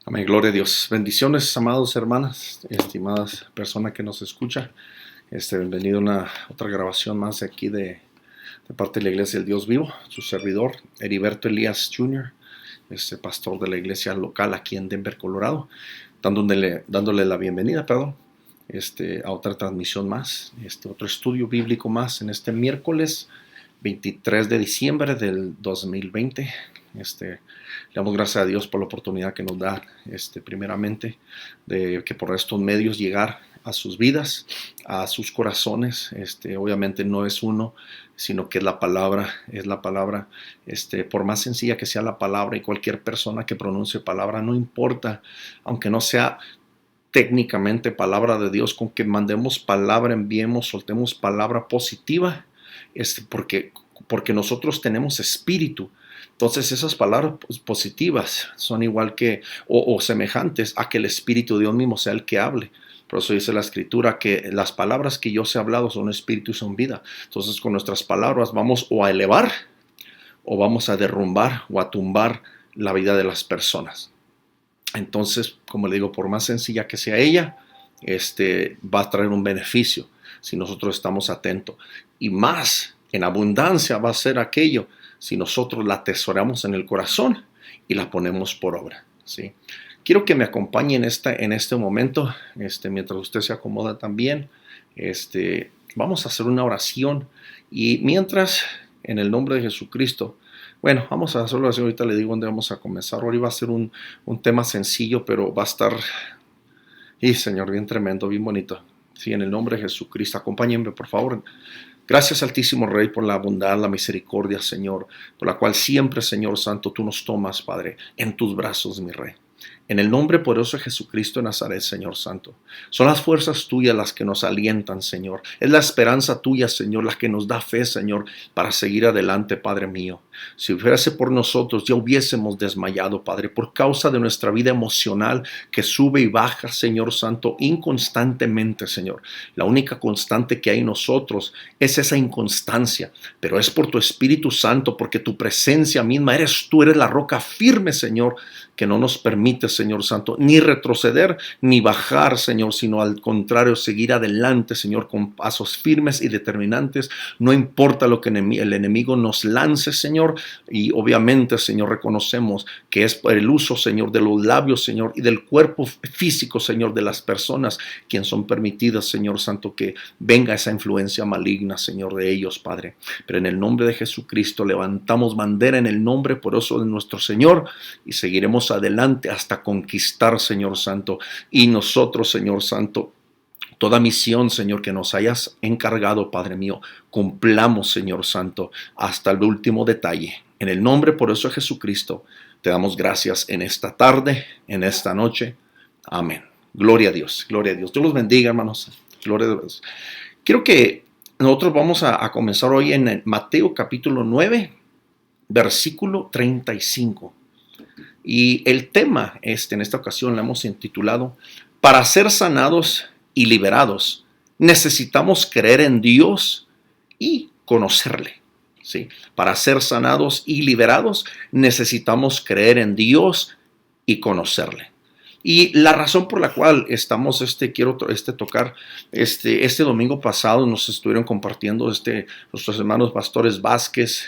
Amén, gloria a Dios. Bendiciones, amados hermanas, estimadas personas que nos escucha. Bienvenido a una otra grabación más aquí de parte de la Iglesia del Dios Vivo. Su servidor, Heriberto Elías Jr., pastor de la iglesia local aquí en Denver, Colorado, dándole la bienvenida, a otra transmisión más, otro estudio bíblico más en este miércoles 23 de diciembre del 2020. Le damos gracias a Dios por la oportunidad que nos da, primeramente, de que por estos medios llegar a sus vidas, a sus corazones. Obviamente no es uno, sino que es la palabra, por más sencilla que sea la palabra, y cualquier persona que pronuncie palabra, no importa, aunque no sea técnicamente palabra de Dios, con que mandemos palabra, enviemos, soltemos palabra positiva, porque nosotros tenemos espíritu. Entonces esas palabras positivas son igual que o semejantes a que el Espíritu de Dios mismo sea el que hable. Por eso dice la Escritura que las palabras que yo os he hablado son espíritu y son vida. Entonces con nuestras palabras vamos o a elevar o vamos a derrumbar o a tumbar la vida de las personas. Entonces, como le digo, por más sencilla que sea ella, va a traer un beneficio si nosotros estamos atentos. Y más en abundancia va a ser aquello si nosotros la atesoramos en el corazón y la ponemos por obra, ¿sí? Quiero que me acompañe en este momento, mientras usted se acomoda también. Vamos a hacer una oración y mientras, en el nombre de Jesucristo, bueno, vamos a hacerlo así. Ahorita le digo dónde vamos a comenzar. Hoy va a ser un tema sencillo, pero va a estar, y Señor, bien tremendo, bien bonito. Sí, en el nombre de Jesucristo, acompáñenme, por favor. Gracias, Altísimo Rey, por la bondad, la misericordia, Señor, por la cual siempre, Señor Santo, tú nos tomas, Padre, en tus brazos, mi Rey. En el nombre poderoso de Jesucristo de Nazaret, Señor Santo. Son las fuerzas tuyas las que nos alientan, Señor. Es la esperanza tuya, Señor, la que nos da fe, Señor, para seguir adelante, Padre mío. Si fuese por nosotros, ya hubiésemos desmayado, Padre, por causa de nuestra vida emocional que sube y baja, Señor Santo, inconstantemente, Señor. La única constante que hay en nosotros es esa inconstancia, pero es por tu Espíritu Santo, porque tu presencia misma tú eres la roca firme, Señor, que no nos permite, Señor Santo, ni retroceder ni bajar, Señor, sino al contrario, seguir adelante, Señor, con pasos firmes y determinantes. No importa lo que el enemigo nos lance, Señor, y obviamente, Señor, reconocemos que es por el uso, Señor, de los labios, Señor, y del cuerpo físico, Señor, de las personas, quien son permitidas, Señor Santo, que venga esa influencia maligna, Señor, de ellos, Padre. Pero en el nombre de Jesucristo levantamos bandera en el nombre poderoso de nuestro Señor y seguiremos adelante hasta conquistar, Señor Santo. Y nosotros, Señor Santo, toda misión, Señor, que nos hayas encargado, Padre mío, cumplamos, Señor Santo, hasta el último detalle. En el nombre poderoso de Jesucristo, te damos gracias en esta tarde, en esta noche. Amén. Gloria a Dios, gloria a Dios. Dios los bendiga, hermanos. Gloria a Dios. Quiero que nosotros vamos a comenzar hoy en Mateo capítulo 9, versículo 35. Y el tema en esta ocasión lo hemos intitulado: para ser sanados y liberados, necesitamos creer en Dios y conocerle. ¿Sí? Para ser sanados y liberados, necesitamos creer en Dios y conocerle. Y la razón por la cual estamos, quiero tocar, este domingo pasado nos estuvieron compartiendo nuestros hermanos pastores Vázquez,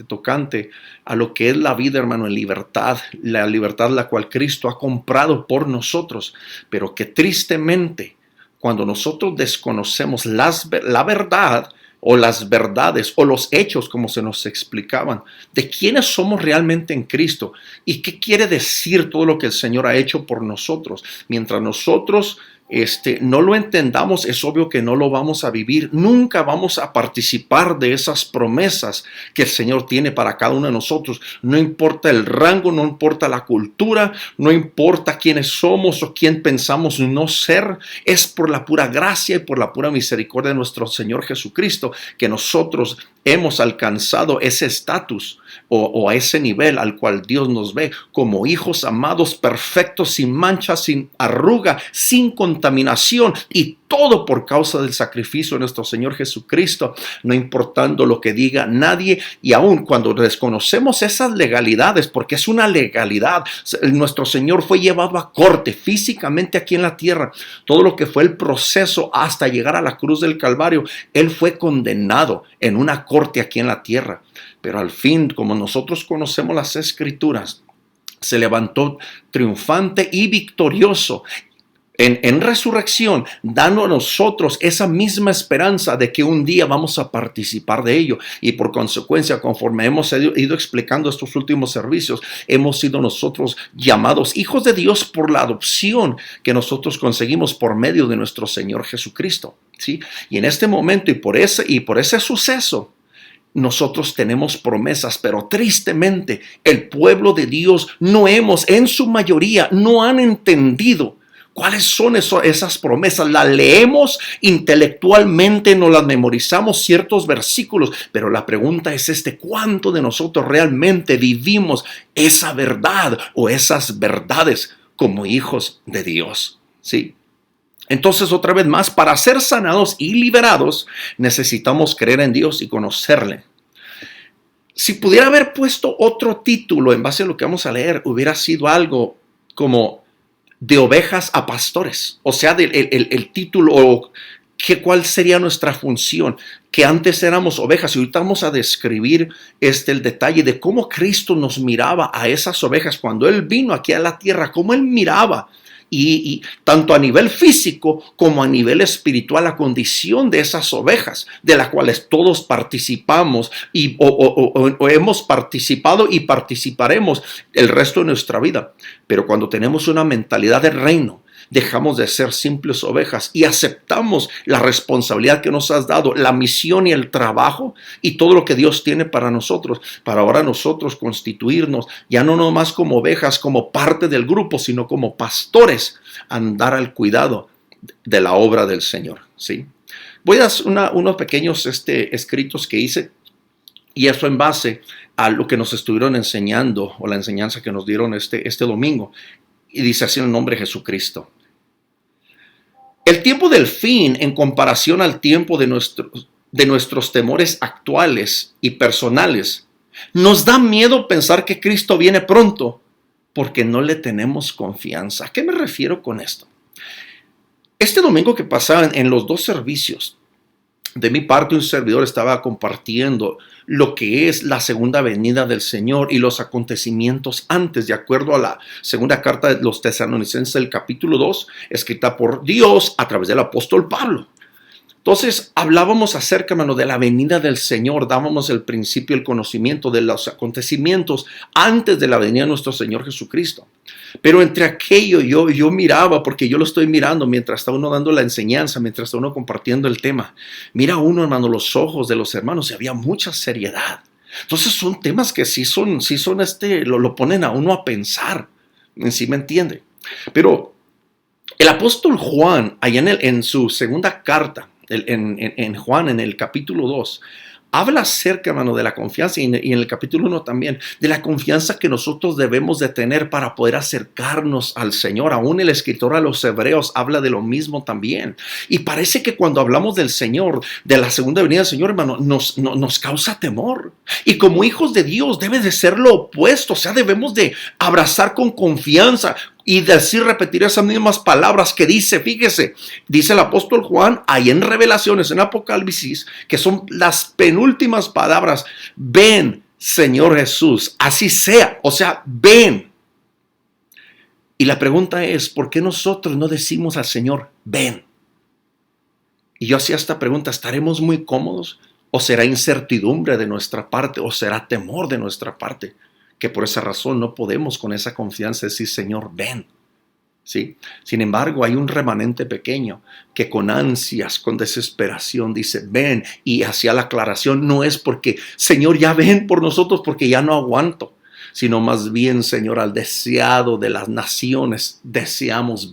tocante a lo que es la vida, hermano, en libertad, la libertad la cual Cristo ha comprado por nosotros, pero que tristemente, cuando nosotros desconocemos la verdad, o las verdades o los hechos, como se nos explicaban, de quiénes somos realmente en Cristo y qué quiere decir todo lo que el Señor ha hecho por nosotros. Mientras nosotros no lo entendamos, es obvio que no lo vamos a vivir. Nunca vamos a participar de esas promesas que el Señor tiene para cada uno de nosotros. No importa el rango, no importa la cultura, no importa quiénes somos o quién pensamos no ser. Es por la pura gracia y por la pura misericordia de nuestro Señor Jesucristo que nosotros hemos alcanzado ese estatus o a ese nivel al cual Dios nos ve como hijos amados, perfectos, sin mancha, sin arruga, sin contaminación, y todo por causa del sacrificio de nuestro Señor Jesucristo, no importando lo que diga nadie. Y aun cuando desconocemos esas legalidades, porque es una legalidad, nuestro Señor fue llevado a corte físicamente aquí en la tierra. Todo lo que fue el proceso hasta llegar a la cruz del Calvario, Él fue condenado en una corte aquí en la tierra. Pero al fin, como nosotros conocemos las Escrituras, se levantó triunfante y victorioso en resurrección, dando a nosotros esa misma esperanza de que un día vamos a participar de ello. Y por consecuencia, conforme hemos ido explicando estos últimos servicios, hemos sido nosotros llamados hijos de Dios por la adopción que nosotros conseguimos por medio de nuestro Señor Jesucristo, ¿sí? Y en este momento y por ese suceso, nosotros tenemos promesas, pero tristemente el pueblo de Dios en su mayoría, no han entendido cuáles son esas promesas. Las leemos intelectualmente, nos las memorizamos ciertos versículos, pero la pregunta es ¿cuánto de nosotros realmente vivimos esa verdad o esas verdades como hijos de Dios? ¿Sí? Entonces, otra vez más, para ser sanados y liberados, necesitamos creer en Dios y conocerle. Si pudiera haber puesto otro título en base a lo que vamos a leer, hubiera sido algo como de ovejas a pastores. O sea, el título o cuál sería nuestra función. Que antes éramos ovejas y ahorita vamos a describir el detalle de cómo Cristo nos miraba a esas ovejas cuando Él vino aquí a la tierra, cómo Él miraba. Y tanto a nivel físico como a nivel espiritual, la condición de esas ovejas, de las cuales todos participamos o hemos participado y participaremos el resto de nuestra vida. Pero cuando tenemos una mentalidad de reino, dejamos de ser simples ovejas y aceptamos la responsabilidad que nos has dado, la misión y el trabajo y todo lo que Dios tiene para nosotros, para ahora nosotros constituirnos ya no nomás como ovejas, como parte del grupo, sino como pastores, andar al cuidado de la obra del Señor, ¿sí? Voy a hacer unos pequeños escritos que hice, y eso en base a lo que nos estuvieron enseñando o la enseñanza que nos dieron este domingo. Y dice así en el nombre de Jesucristo. El tiempo del fin en comparación al tiempo de nuestros temores actuales y personales, nos da miedo pensar que Cristo viene pronto porque no le tenemos confianza. ¿A qué me refiero con esto? Este domingo que pasaba en los dos servicios, de mi parte un servidor estaba compartiendo lo que es la segunda venida del Señor y los acontecimientos antes, de acuerdo a la segunda carta de los Tesalonicenses, el capítulo 2, escrita por Dios a través del apóstol Pablo. Entonces hablábamos acerca, hermano, de la venida del Señor, dábamos el principio, el conocimiento de los acontecimientos antes de la venida de nuestro Señor Jesucristo. Pero entre aquello yo miraba, porque yo lo estoy mirando mientras está uno dando la enseñanza, mientras está uno compartiendo el tema. Mira uno, hermano, los ojos de los hermanos y había mucha seriedad. Entonces son temas que sí son lo ponen a uno a pensar, ¿sí me entiende? Pero el apóstol Juan, allá en su segunda carta, en Juan, en el capítulo 2, habla acerca, hermano, de la confianza, y en el capítulo 1 también, de la confianza que nosotros debemos de tener para poder acercarnos al Señor. Aún el escritor a los Hebreos habla de lo mismo también. Y parece que cuando hablamos del Señor, de la segunda venida del Señor, hermano, nos causa temor. Y como hijos de Dios debe de ser lo opuesto, o sea, debemos de abrazar con confianza y repetir esas mismas palabras que dice el apóstol Juan, ahí en Revelaciones, en Apocalipsis, que son las penúltimas palabras: ven, Señor Jesús, así sea, o sea, ven. Y la pregunta es, ¿por qué nosotros no decimos al Señor, ven? Y yo hacía esta pregunta, ¿estaremos muy cómodos? ¿O será incertidumbre de nuestra parte? ¿O será temor de nuestra parte? Que por esa razón no podemos con esa confianza decir, Señor, ven. ¿Sí? Sin embargo, hay un remanente pequeño que con ansias, con desesperación dice, ven, y hacia la aclaración no es porque, Señor, ya ven por nosotros porque ya no aguanto, sino más bien, Señor, al deseado de las naciones. Deseamos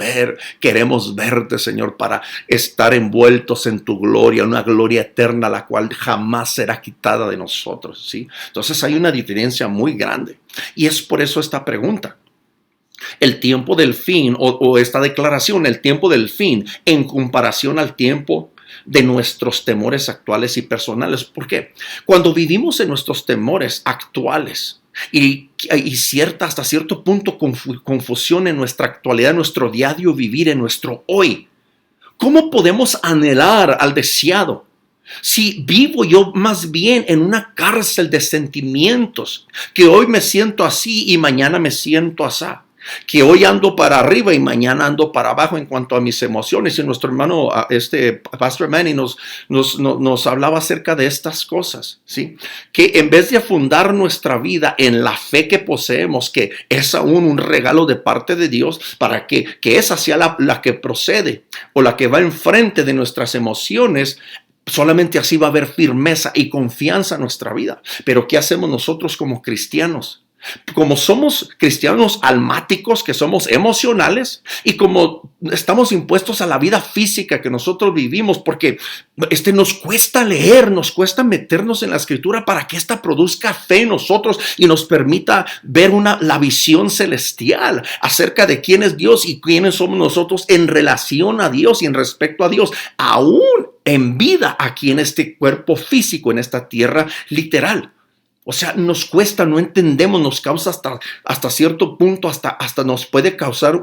queremos verte, Señor, para estar envueltos en tu gloria, una gloria eterna, la cual jamás será quitada de nosotros, ¿sí? Entonces hay una diferencia muy grande. Y es por eso esta pregunta. El tiempo del fin, o esta declaración, el tiempo del fin, en comparación al tiempo de nuestros temores actuales y personales. ¿Por qué? Cuando vivimos en nuestros temores actuales y cierta, hasta cierto punto, confusión en nuestra actualidad, en nuestro diario vivir, en nuestro hoy, ¿cómo podemos anhelar al deseado? Si vivo yo más bien en una cárcel de sentimientos, que hoy me siento así y mañana me siento así, que hoy ando para arriba y mañana ando para abajo en cuanto a mis emociones. Y nuestro hermano, Pastor Manny, nos hablaba acerca de estas cosas, ¿sí? Que en vez de fundar nuestra vida en la fe que poseemos, que es aún un regalo de parte de Dios, para que esa sea la que procede o la que va enfrente de nuestras emociones, solamente así va a haber firmeza y confianza en nuestra vida. Pero ¿qué hacemos nosotros como cristianos? Como somos cristianos almáticos, que somos emocionales, y como estamos impuestos a la vida física que nosotros vivimos, porque nos cuesta leer, nos cuesta meternos en la escritura para que esta produzca fe en nosotros y nos permita ver la visión celestial acerca de quién es Dios y quiénes somos nosotros en relación a Dios y en respecto a Dios, aún en vida aquí en este cuerpo físico, en esta tierra literal. O sea, nos cuesta, no entendemos, nos causa hasta cierto punto, hasta nos puede causar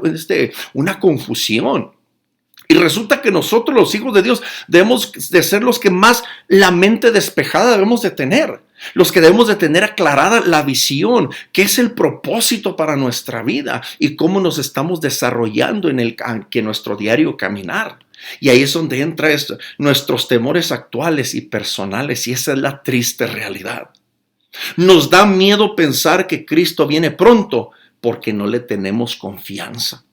una confusión. Y resulta que nosotros, los hijos de Dios, debemos de ser los que más la mente despejada debemos de tener. Los que debemos de tener aclarada la visión, qué es el propósito para nuestra vida y cómo nos estamos desarrollando en nuestro diario caminar. Y ahí es donde entra nuestros temores actuales y personales, y esa es la triste realidad. Nos da miedo pensar que Cristo viene pronto porque no le tenemos confianza.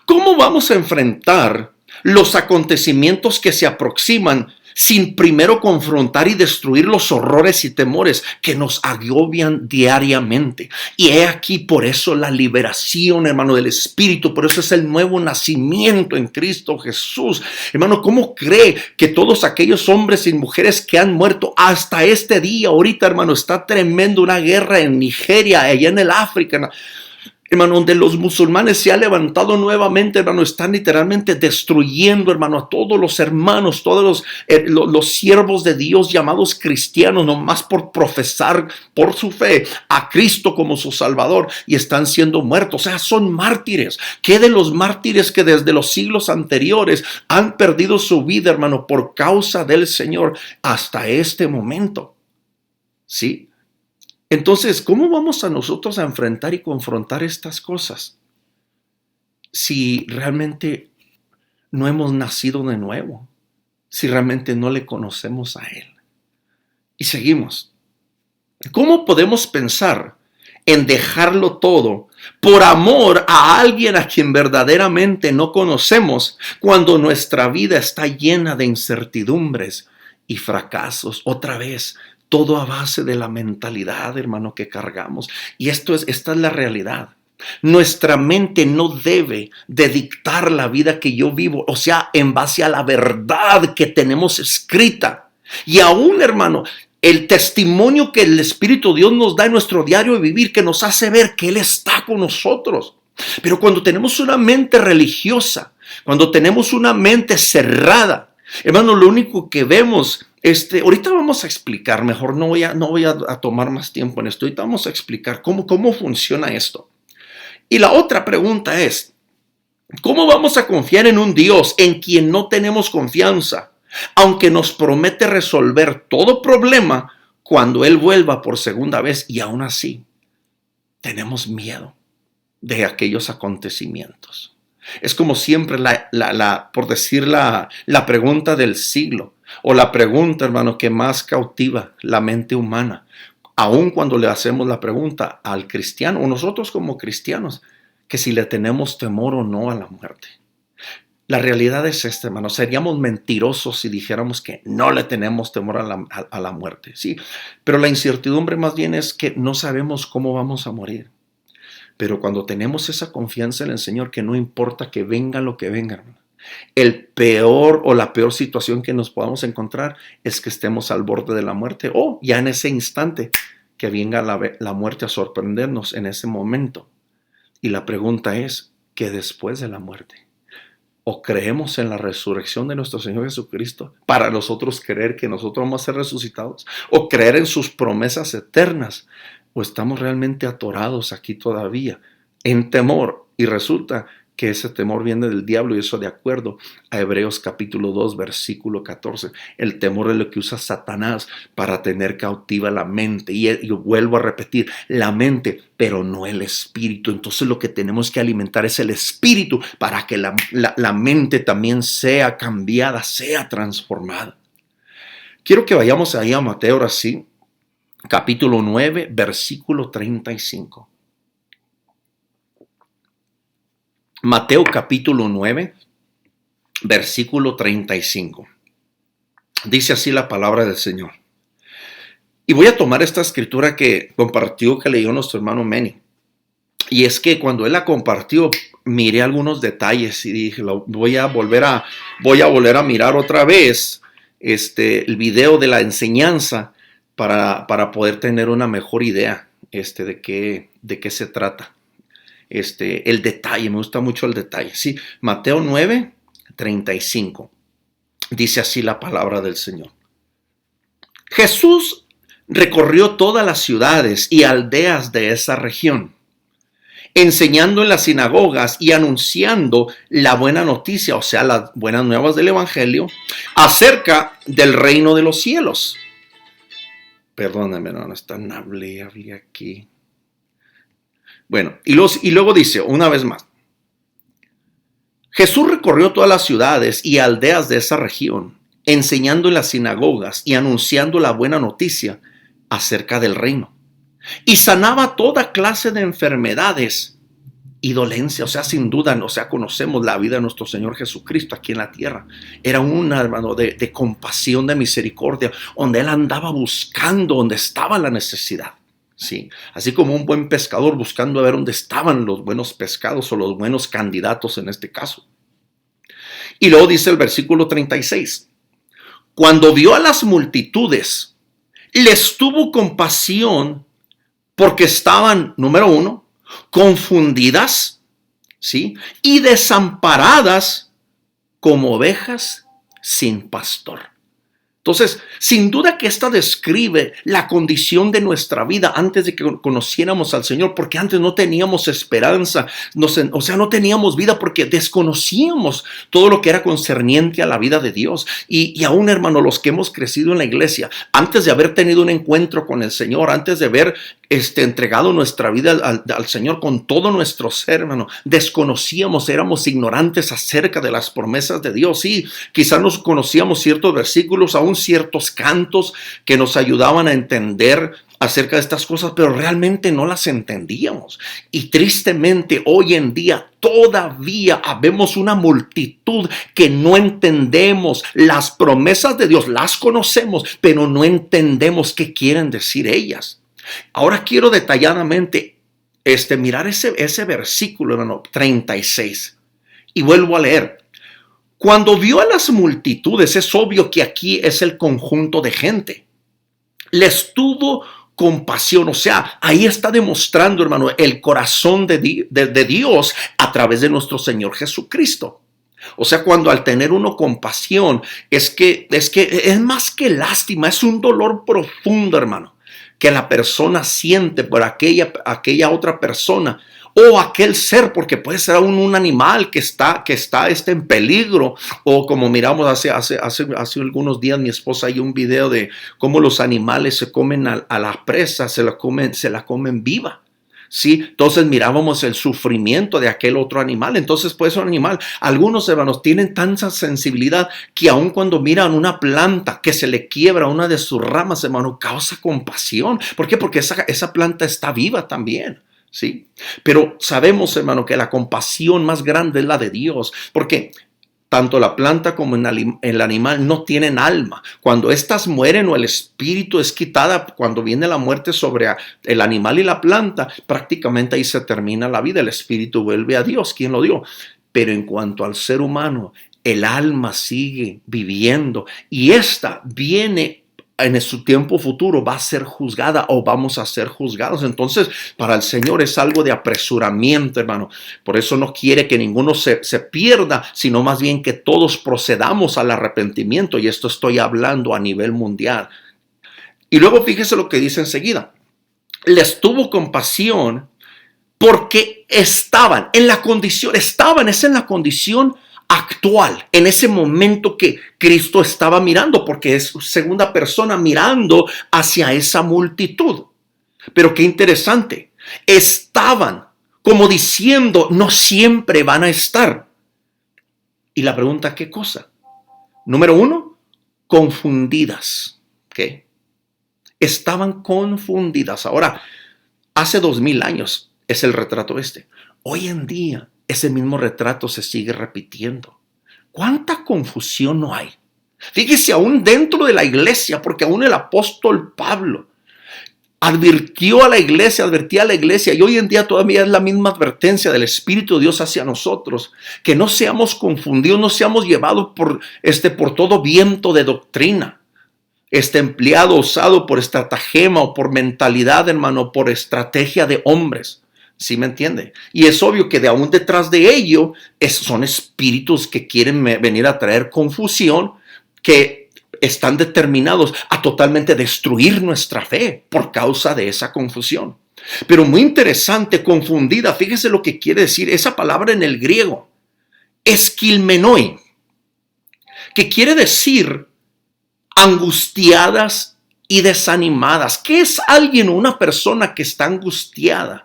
¿Cómo vamos a enfrentar los acontecimientos que se aproximan sin primero confrontar y destruir los horrores y temores que nos agobian diariamente? Y he aquí por eso la liberación, hermano, del Espíritu. Por eso es el nuevo nacimiento en Cristo Jesús. Hermano, ¿cómo cree que todos aquellos hombres y mujeres que han muerto hasta este día, ahorita, hermano, está tremendo una guerra en Nigeria, allá en el África, hermano, donde los musulmanes se han levantado nuevamente, hermano, están literalmente destruyendo, hermano, a todos los hermanos, todos los siervos de Dios llamados cristianos, nomás por profesar por su fe a Cristo como su Salvador, y están siendo muertos. O sea, son mártires. ¿Qué de los mártires que desde los siglos anteriores han perdido su vida, hermano, por causa del Señor hasta este momento? ¿Sí? Entonces, ¿cómo vamos a nosotros a enfrentar y confrontar estas cosas si realmente no hemos nacido de nuevo? Si realmente no le conocemos a Él. Y seguimos. ¿Cómo podemos pensar en dejarlo todo por amor a alguien a quien verdaderamente no conocemos cuando nuestra vida está llena de incertidumbres y fracasos? Otra vez, todo a base de la mentalidad, hermano, que cargamos. Y esta es la realidad. Nuestra mente no debe de dictar la vida que yo vivo, o sea, en base a la verdad que tenemos escrita. Y aún, hermano, el testimonio que el Espíritu de Dios nos da en nuestro diario de vivir, que nos hace ver que Él está con nosotros. Pero cuando tenemos una mente religiosa, cuando tenemos una mente cerrada, hermano, lo único que vemos, ahorita vamos a explicar, mejor no voy a tomar más tiempo en esto, ahorita vamos a explicar cómo funciona esto. Y la otra pregunta es, ¿cómo vamos a confiar en un Dios en quien no tenemos confianza, aunque nos promete resolver todo problema cuando Él vuelva por segunda vez, y aún así tenemos miedo de aquellos acontecimientos? Es como siempre por decir la pregunta del siglo, o la pregunta, hermano, que más cautiva la mente humana, aun cuando le hacemos la pregunta al cristiano, o nosotros como cristianos, que si le tenemos temor o no a la muerte. La realidad es esta, hermano. Seríamos mentirosos si dijéramos que no le tenemos temor a la muerte, ¿sí? Pero la incertidumbre más bien es que no sabemos cómo vamos a morir. Pero cuando tenemos esa confianza en el Señor, que no importa que venga lo que venga, hermano, el peor o la peor situación que nos podamos encontrar es que estemos al borde de la muerte o ya en ese instante que venga la muerte a sorprendernos en ese momento. Y la pregunta es, ¿qué después de la muerte? ¿O creemos en la resurrección de nuestro Señor Jesucristo para nosotros creer que nosotros vamos a ser resucitados? ¿O creer en sus promesas eternas? ¿O estamos realmente atorados aquí todavía en temor? Y resulta que ese temor viene del diablo, y eso de acuerdo a Hebreos capítulo 2, versículo 14. El temor es lo que usa Satanás para tener cautiva la mente. Y yo vuelvo a repetir, la mente, pero no el espíritu. Entonces lo que tenemos que alimentar es el espíritu para que la mente también sea cambiada, sea transformada. Quiero que vayamos ahí a Mateo, ahora sí, capítulo 9, versículo 35. Mateo capítulo 9, versículo 35. Dice así la palabra del Señor. Y voy a tomar esta escritura que compartió, que leyó nuestro hermano Manny. Y es que cuando él la compartió, miré algunos detalles y dije, voy a volver a mirar otra vez el video de la enseñanza para poder tener una mejor idea de qué se trata. El detalle, me gusta mucho el detalle. Sí, Mateo 9, 35. Dice así la palabra del Señor. Jesús recorrió todas las ciudades y aldeas de esa región, enseñando en las sinagogas y anunciando la buena noticia, o sea, las buenas nuevas del Evangelio, acerca del reino de los cielos. Perdóname, no están hable aquí. Bueno, y luego dice, una vez más, Jesús recorrió todas las ciudades y aldeas de esa región, enseñando en las sinagogas y anunciando la buena noticia acerca del reino. Y sanaba toda clase de enfermedades y dolencia. O sea, sin duda, conocemos la vida de nuestro Señor Jesucristo aquí en la tierra. Era un hermano de compasión, de misericordia, donde Él andaba buscando donde estaba la necesidad. Sí, así como un buen pescador buscando a ver dónde estaban los buenos pescados o los buenos candidatos en este caso. Y luego dice el versículo 36. Cuando vio a las multitudes, les tuvo compasión porque estaban, número 1, confundidas, ¿sí? Y desamparadas como ovejas sin pastor. Entonces, sin duda que esta describe la condición de nuestra vida antes de que conociéramos al Señor, porque antes no teníamos esperanza, no teníamos vida porque desconocíamos todo lo que era concerniente a la vida de Dios. Y aún, hermano, los que hemos crecido en la iglesia, antes de haber tenido un encuentro con el Señor, antes de haber entregado nuestra vida al Señor con todo nuestro ser, hermano, desconocíamos, éramos ignorantes acerca de las promesas de Dios. Sí, quizás nos conocíamos ciertos versículos, aún ciertos cantos que nos ayudaban a entender acerca de estas cosas, pero realmente no las entendíamos. Y tristemente hoy en día todavía habemos una multitud que no entendemos las promesas de Dios, las conocemos, pero no entendemos qué quieren decir ellas. Ahora quiero detalladamente mirar ese versículo, hermano, 36. Y vuelvo a leer. Cuando vio a las multitudes, es obvio que aquí es el conjunto de gente. Les tuvo compasión, o sea, ahí está demostrando, hermano, el corazón de Dios a través de nuestro Señor Jesucristo. O sea, cuando al tener uno compasión, es que es más que lástima, es un dolor profundo, hermano, que la persona siente por aquella otra persona o aquel ser, porque puede ser aún un animal que está en peligro, o como miramos hace algunos días, mi esposa hay un video de cómo los animales se comen a la presa, se la comen viva. Sí, entonces mirábamos el sufrimiento de aquel otro animal. Entonces, pues, un animal, algunos hermanos tienen tanta sensibilidad que aun cuando miran una planta que se le quiebra una de sus ramas, hermano, causa compasión. ¿Por qué? Porque esa planta está viva también. Sí, pero sabemos, hermano, que la compasión más grande es la de Dios, porque tanto la planta como el animal no tienen alma. Cuando éstas mueren o el espíritu es quitada, cuando viene la muerte sobre el animal y la planta, prácticamente ahí se termina la vida. El espíritu vuelve a Dios, quien lo dio. Pero en cuanto al ser humano, el alma sigue viviendo y esta viene en su tiempo futuro, va a ser juzgada o vamos a ser juzgados. Entonces, para el Señor es algo de apresuramiento, hermano. Por eso no quiere que ninguno se pierda, sino más bien que todos procedamos al arrepentimiento. Y esto estoy hablando a nivel mundial. Y luego fíjese lo que dice enseguida. Les tuvo compasión porque estaban en la condición actual, en ese momento que Cristo estaba mirando, porque es segunda persona mirando hacia esa multitud. Pero qué interesante, estaban como diciendo, no siempre van a estar. Y la pregunta, ¿qué cosa? Número 1, confundidas. ¿Okay? Estaban confundidas. Ahora, hace 2000 años es el retrato este. Hoy en día, ese mismo retrato se sigue repitiendo. ¿Cuánta confusión no hay? Fíjese, aún dentro de la iglesia, porque aún el apóstol Pablo advirtía a la iglesia, y hoy en día todavía es la misma advertencia del Espíritu de Dios hacia nosotros, que no seamos confundidos, no seamos llevados por todo viento de doctrina, empleado, usado por estratagema o por mentalidad, hermano, por estrategia de hombres. ¿Sí me entiende? Y es obvio que de aún detrás de ello son espíritus que quieren venir a traer confusión, que están determinados a totalmente destruir nuestra fe por causa de esa confusión. Pero muy interesante, confundida, fíjese lo que quiere decir esa palabra en el griego, esquilmenoi, que quiere decir angustiadas y desanimadas. ¿Qué es alguien o una persona que está angustiada?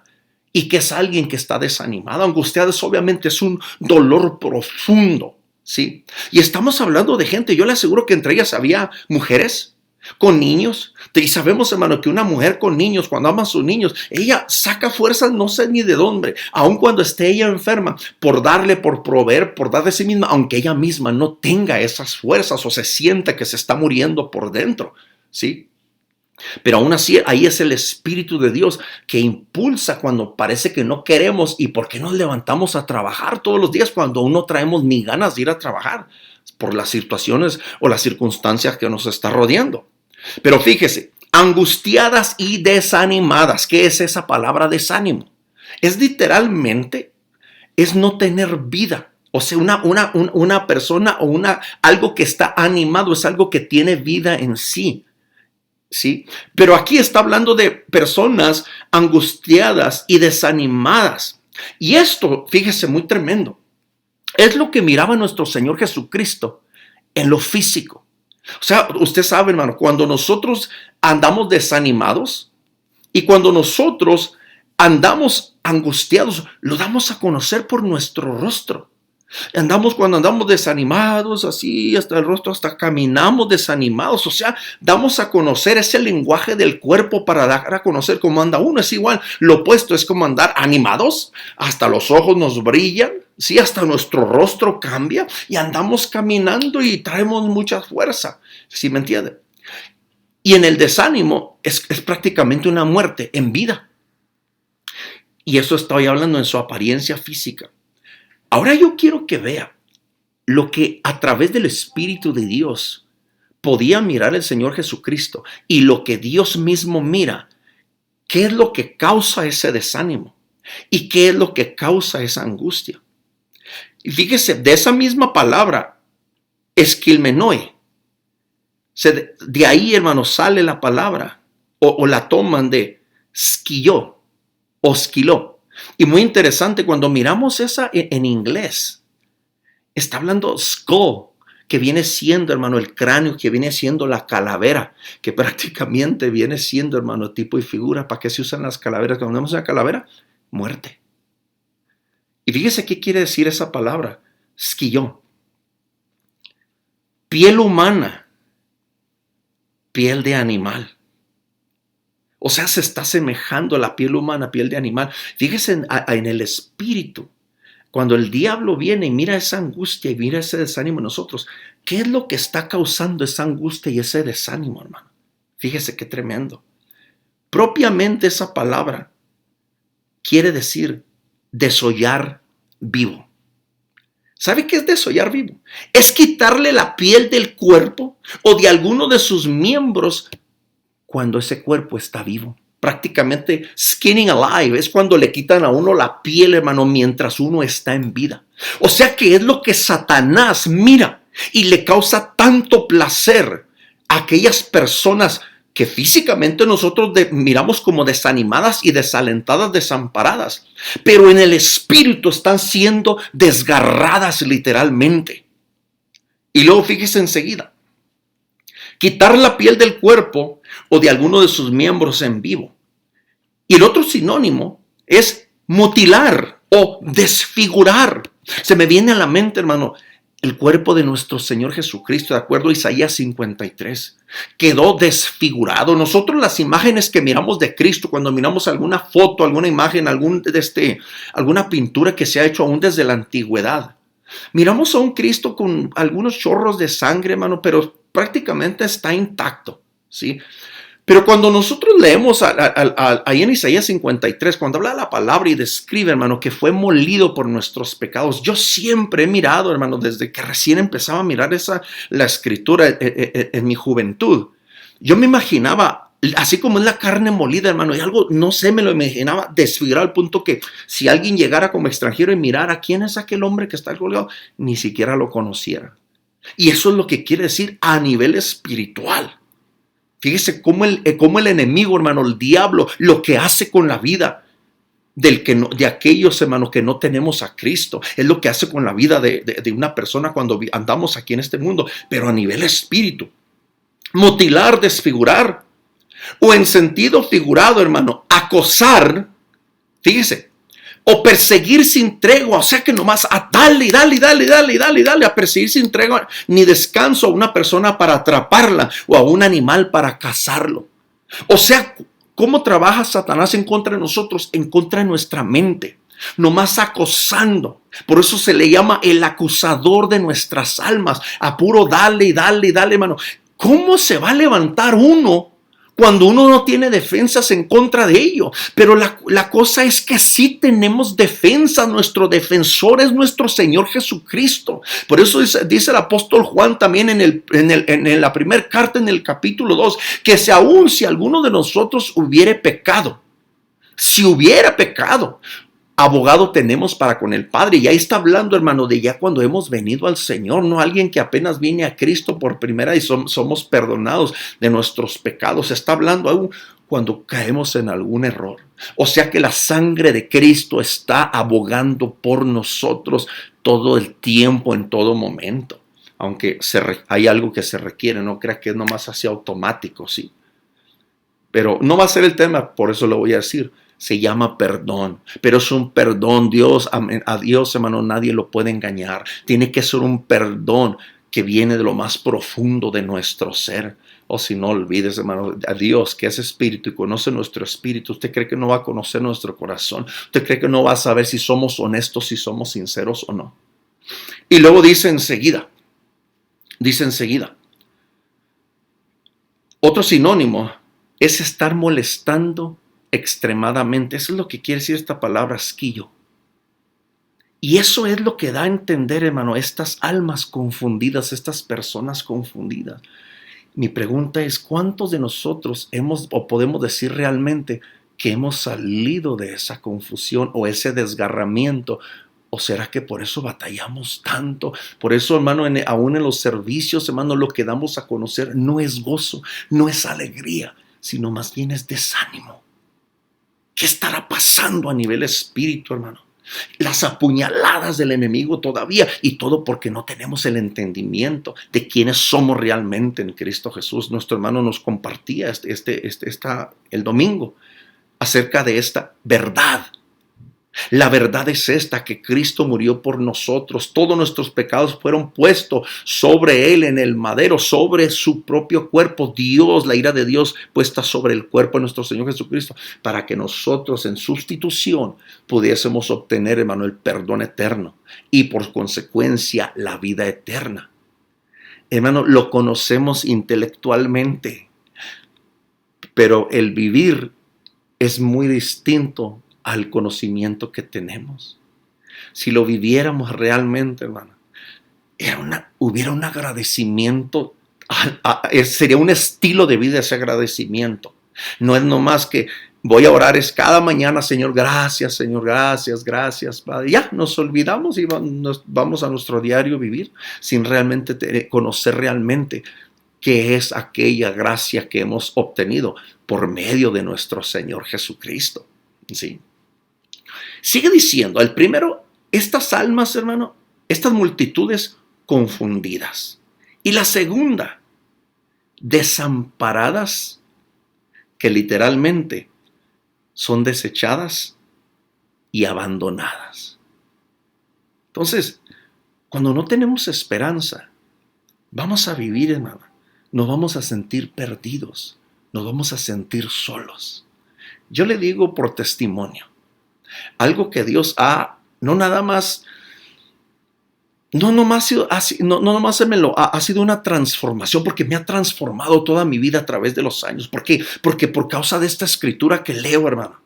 ¿Y qué es alguien que está desanimado? Angustiado obviamente es un dolor profundo, ¿sí? Y estamos hablando de gente, yo le aseguro que entre ellas había mujeres con niños. Y sabemos, hermano, que una mujer con niños, cuando ama a sus niños, ella saca fuerzas, no sé ni de dónde, aun cuando esté ella enferma, por proveer, por dar de sí misma, aunque ella misma no tenga esas fuerzas o se sienta que se está muriendo por dentro, ¿sí? Pero aún así, ahí es el Espíritu de Dios que impulsa cuando parece que no queremos. ¿Y por qué nos levantamos a trabajar todos los días cuando aún no traemos ni ganas de ir a trabajar? Por las situaciones o las circunstancias que nos está rodeando. Pero fíjese, angustiadas y desanimadas. ¿Qué es esa palabra desánimo? Es literalmente, es no tener vida. O sea, una persona o algo que está animado es algo que tiene vida en sí. ¿Sí? Pero aquí está hablando de personas angustiadas y desanimadas. Y esto, fíjese, muy tremendo. Es lo que miraba nuestro Señor Jesucristo en lo físico. O sea, usted sabe, hermano, cuando nosotros andamos desanimados y cuando nosotros andamos angustiados, lo damos a conocer por nuestro rostro. Cuando andamos desanimados, así, hasta el rostro, hasta caminamos desanimados. O sea, damos a conocer ese lenguaje del cuerpo para dar a conocer cómo anda uno. Es igual, lo opuesto es como andar animados, hasta los ojos nos brillan, sí, hasta nuestro rostro cambia y andamos caminando y traemos mucha fuerza. ¿Sí me entiende? Y en el desánimo es prácticamente una muerte en vida. Y eso estoy hablando en su apariencia física. Ahora yo quiero que vea lo que a través del Espíritu de Dios podía mirar el Señor Jesucristo y lo que Dios mismo mira. ¿Qué es lo que causa ese desánimo? ¿Y qué es lo que causa esa angustia? Y fíjese, de esa misma palabra, esquilmenoi, de ahí, hermano, sale la palabra o la toman de esquiló o esquiló. Y muy interesante, cuando miramos esa en inglés, está hablando skull, que viene siendo, hermano, el cráneo, que viene siendo la calavera, que prácticamente viene siendo, hermano, tipo y figura. ¿Para qué se usan las calaveras? Cuando vemos una calavera, muerte. Y fíjese qué quiere decir esa palabra, esquilló. Piel humana, piel de animal. O sea, se está asemejando a la piel humana, piel de animal. Fíjese en el espíritu. Cuando el diablo viene y mira esa angustia y mira ese desánimo en nosotros, ¿qué es lo que está causando esa angustia y ese desánimo, hermano? Fíjese qué tremendo. Propiamente esa palabra quiere decir desollar vivo. ¿Sabe qué es desollar vivo? Es quitarle la piel del cuerpo o de alguno de sus miembros cuando ese cuerpo está vivo. Prácticamente skinning alive es cuando le quitan a uno la piel, hermano, mientras uno está en vida. O sea que es lo que Satanás mira y le causa tanto placer a aquellas personas que físicamente nosotros miramos como desanimadas y desalentadas, desamparadas, pero en el espíritu están siendo desgarradas literalmente. Y luego fíjese enseguida, quitar la piel del cuerpo o de alguno de sus miembros en vivo. Y el otro sinónimo es mutilar o desfigurar. Se me viene a la mente, hermano, el cuerpo de nuestro Señor Jesucristo, de acuerdo a Isaías 53, quedó desfigurado. Nosotros las imágenes que miramos de Cristo, cuando miramos alguna foto, alguna imagen, alguna pintura que se ha hecho aún desde la antigüedad, miramos a un Cristo con algunos chorros de sangre, hermano, pero prácticamente está intacto, ¿sí? Pero cuando nosotros leemos ahí en Isaías 53, cuando habla la palabra y describe, hermano, que fue molido por nuestros pecados, yo siempre he mirado, hermano, desde que recién empezaba a mirar la escritura en mi juventud, yo me imaginaba, así como es la carne molida, hermano, y algo, no sé, me lo imaginaba desfigurado al punto que si alguien llegara como extranjero y mirara quién es aquel hombre que está colgado, ni siquiera lo conociera. Y eso es lo que quiere decir a nivel espiritual. Fíjese cómo el enemigo, hermano, el diablo, lo que hace con la vida de aquellos, hermanos, que no tenemos a Cristo, es lo que hace con la vida de una persona cuando andamos aquí en este mundo, pero a nivel espíritu. Mutilar, desfigurar, o en sentido figurado, hermano, acosar, fíjese, o perseguir sin tregua, o sea que nomás a dale, a perseguir sin tregua, ni descanso a una persona para atraparla o a un animal para cazarlo. O sea, ¿cómo trabaja Satanás en contra de nosotros? En contra de nuestra mente, nomás acosando. Por eso se le llama el acusador de nuestras almas, a puro dale, hermano. ¿Cómo se va a levantar uno cuando uno no tiene defensas en contra de ello? Pero la cosa es que sí tenemos defensa. Nuestro defensor es nuestro Señor Jesucristo. Por eso dice el apóstol Juan también en la primera carta, en el capítulo 2, que si alguno de nosotros hubiera pecado, abogado tenemos para con el Padre. Y ahí está hablando, hermano, de ya cuando hemos venido al Señor, no alguien que apenas viene a Cristo por primera y somos perdonados de nuestros pecados. Está hablando aún cuando caemos en algún error. O sea que la sangre de Cristo está abogando por nosotros todo el tiempo, en todo momento. Aunque hay algo que se requiere, no crea que es nomás así automático, sí. Pero no va a ser el tema, por eso lo voy a decir. Se llama perdón, pero es un perdón. A Dios, hermano, nadie lo puede engañar. Tiene que ser un perdón que viene de lo más profundo de nuestro ser. O si no, olvides, hermano, a Dios, que es espíritu y conoce nuestro espíritu. ¿Usted cree que no va a conocer nuestro corazón? ¿Usted cree que no va a saber si somos honestos, si somos sinceros o no? Y luego dice enseguida, otro sinónimo es estar molestando extremadamente. Eso es lo que quiere decir esta palabra asquillo. Y eso es lo que da a entender, hermano, estas almas confundidas, estas personas confundidas. Mi pregunta es, ¿cuántos de nosotros podemos decir realmente que hemos salido de esa confusión o ese desgarramiento? ¿O será que por eso batallamos tanto? Por eso, hermano, aún en los servicios, hermano, lo que damos a conocer no es gozo, no es alegría, sino más bien es desánimo. ¿Qué estará pasando a nivel espíritu, hermano? Las apuñaladas del enemigo todavía, y todo porque no tenemos el entendimiento de quiénes somos realmente en Cristo Jesús. Nuestro hermano nos compartía el domingo acerca de esta verdad. La verdad es esta, que Cristo murió por nosotros. Todos nuestros pecados fueron puestos sobre Él en el madero, sobre su propio cuerpo. Dios, la ira de Dios puesta sobre el cuerpo de nuestro Señor Jesucristo, para que nosotros en sustitución pudiésemos obtener, hermano, el perdón eterno y por consecuencia la vida eterna. Hermano, lo conocemos intelectualmente, pero el vivir es muy distinto al conocimiento que tenemos. Si lo viviéramos realmente, hermano, hubiera un agradecimiento, sería un estilo de vida ese agradecimiento. No es nomás que voy a orar, es cada mañana, Señor, gracias, Padre. Ya nos olvidamos y vamos a nuestro diario vivir sin realmente conocer realmente qué es aquella gracia que hemos obtenido por medio de nuestro Señor Jesucristo. ¿Sí? Sigue diciendo, el primero, estas almas, hermano, estas multitudes confundidas. Y la segunda, desamparadas, que literalmente son desechadas y abandonadas. Entonces, cuando no tenemos esperanza, vamos a vivir, hermano, nos vamos a sentir perdidos, nos vamos a sentir solos. Yo le digo por testimonio, algo que Dios ha sido una transformación, porque me ha transformado toda mi vida a través de los años. ¿Por qué? Porque por causa de esta escritura que leo, hermano,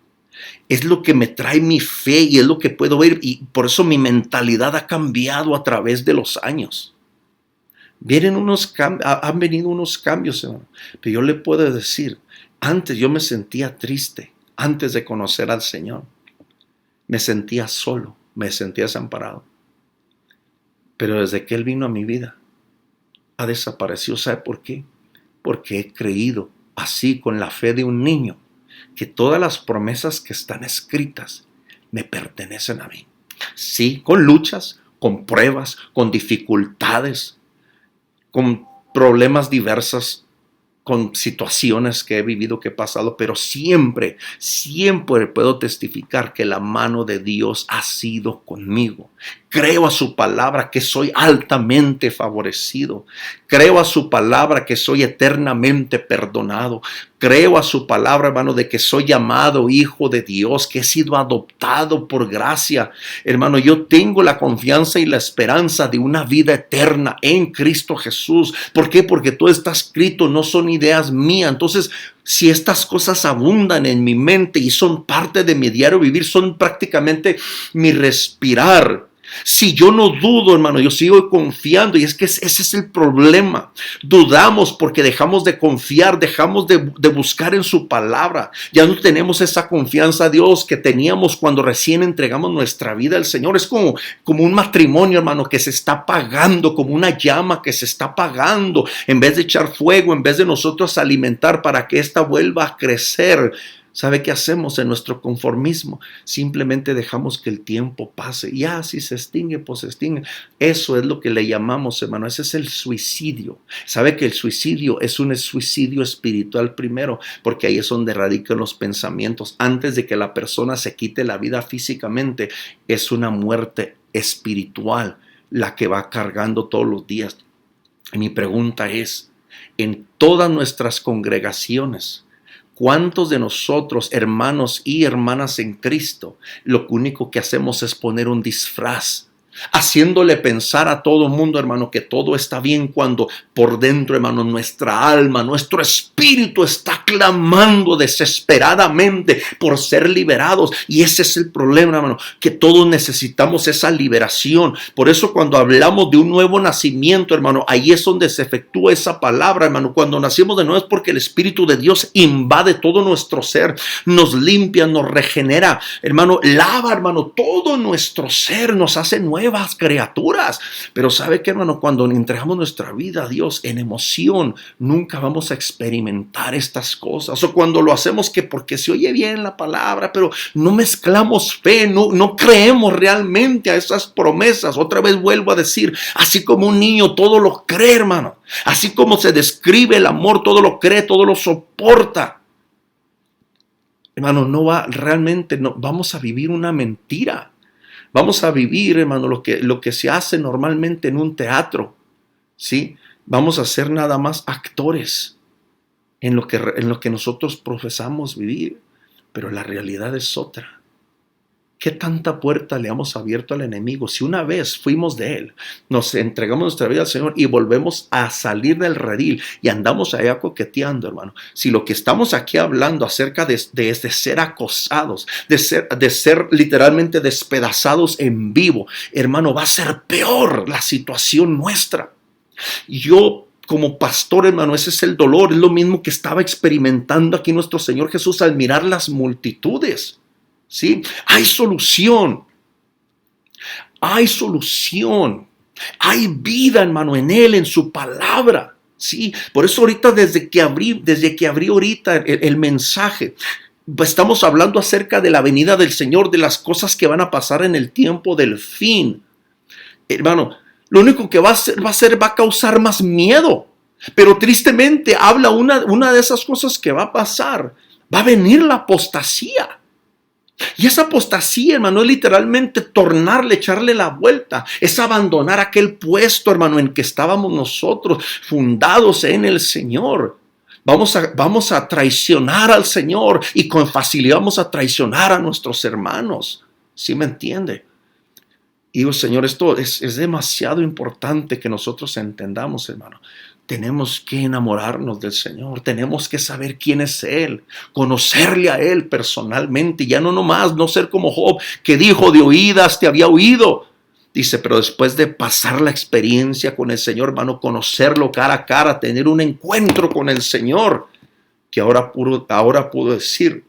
es lo que me trae mi fe y es lo que puedo ver, y por eso mi mentalidad ha cambiado a través de los años. Han venido unos cambios, hermano, pero yo le puedo decir, antes yo me sentía triste, antes de conocer al Señor. Me sentía solo, me sentía desamparado. Pero desde que Él vino a mi vida, ha desaparecido. ¿Sabe por qué? Porque he creído, así con la fe de un niño, que todas las promesas que están escritas me pertenecen a mí. Sí, con luchas, con pruebas, con dificultades, con problemas diversos, con situaciones que he vivido, que he pasado, pero siempre puedo testificar que la mano de Dios ha sido conmigo. Creo a su palabra que soy altamente favorecido. Creo a su palabra que soy eternamente perdonado. Creo a su palabra, hermano, de que soy llamado hijo de Dios, que he sido adoptado por gracia. Hermano, yo tengo la confianza y la esperanza de una vida eterna en Cristo Jesús. ¿Por qué? Porque todo está escrito, no son ideas mías. Entonces, si estas cosas abundan en mi mente y son parte de mi diario vivir, son prácticamente mi respirar. Si yo no dudo, hermano, yo sigo confiando, y es que ese es el problema. Dudamos porque dejamos de confiar, dejamos de buscar en su palabra. Ya no tenemos esa confianza a Dios que teníamos cuando recién entregamos nuestra vida al Señor. Es como un matrimonio, hermano, que se está apagando, como una llama que se está apagando. En vez de echar fuego, en vez de nosotros alimentar para que ésta vuelva a crecer, ¿sabe qué hacemos en nuestro conformismo? Simplemente dejamos que el tiempo pase. Ya, si se extingue, pues se extingue. Eso es lo que le llamamos, hermano. Ese es el suicidio. ¿Sabe que el suicidio es un suicidio espiritual primero? Porque ahí es donde radican los pensamientos. Antes de que la persona se quite la vida físicamente, es una muerte espiritual la que va cargando todos los días. Y mi pregunta es, en todas nuestras congregaciones, ¿cuántos de nosotros, hermanos y hermanas en Cristo, lo único que hacemos es poner un disfraz, haciéndole pensar a todo el mundo, hermano, que todo está bien, cuando por dentro, hermano, nuestra alma, nuestro espíritu está clamando desesperadamente por ser liberados? Y ese es el problema, hermano, que todos necesitamos esa liberación. Por eso cuando hablamos de un nuevo nacimiento, hermano, ahí es donde se efectúa esa palabra, hermano. Cuando nacimos de nuevo es porque el Espíritu de Dios invade todo nuestro ser, nos limpia, nos regenera, hermano, lava, hermano, todo nuestro ser, nos hace nuevas criaturas. Pero ¿sabe qué, hermano? Cuando entregamos nuestra vida a Dios en emoción, nunca vamos a experimentar estas cosas. O cuando lo hacemos que porque se oye bien la palabra, pero no mezclamos fe, no creemos realmente a esas promesas. Otra vez vuelvo a decir, así como un niño todo lo cree, hermano. Así como se describe el amor, todo lo cree, todo lo soporta. hermano, realmente no, vamos a vivir una mentira. Vamos a vivir, hermano, lo que se hace normalmente en un teatro, ¿sí? Vamos a ser nada más actores en lo que nosotros profesamos vivir, pero la realidad es otra. ¿Qué tanta puerta le hemos abierto al enemigo? Si una vez fuimos de él, nos entregamos nuestra vida al Señor y volvemos a salir del redil y andamos allá coqueteando, hermano. Si lo que estamos aquí hablando acerca de ser acosados, de ser literalmente despedazados en vivo, hermano, va a ser peor la situación nuestra. Yo como pastor, hermano, ese es el dolor, es lo mismo que estaba experimentando aquí nuestro Señor Jesús al mirar las multitudes. ¿Sí? Hay solución. Hay solución. Hay vida, hermano, en Él, en su palabra. ¿Sí? Por eso ahorita, desde que abrí ahorita el mensaje, estamos hablando acerca de la venida del Señor, de las cosas que van a pasar en el tiempo del fin. Hermano, lo único que va a causar más miedo. Pero tristemente habla una de esas cosas que va a pasar. Va a venir la apostasía. Y esa apostasía, hermano, es literalmente echarle la vuelta. Es abandonar aquel puesto, hermano, en que estábamos nosotros, fundados en el Señor. Vamos a traicionar al Señor y con facilidad vamos a traicionar a nuestros hermanos. ¿Sí me entiende? Y digo, Señor, esto es demasiado importante que nosotros entendamos, hermano. Tenemos que enamorarnos del Señor, tenemos que saber quién es Él, conocerle a Él personalmente, ya no nomás, no ser como Job, que dijo de oídas te había oído. Dice, pero después de pasar la experiencia con el Señor, hermano, conocerlo cara a cara, tener un encuentro con el Señor, que ahora pudo decir,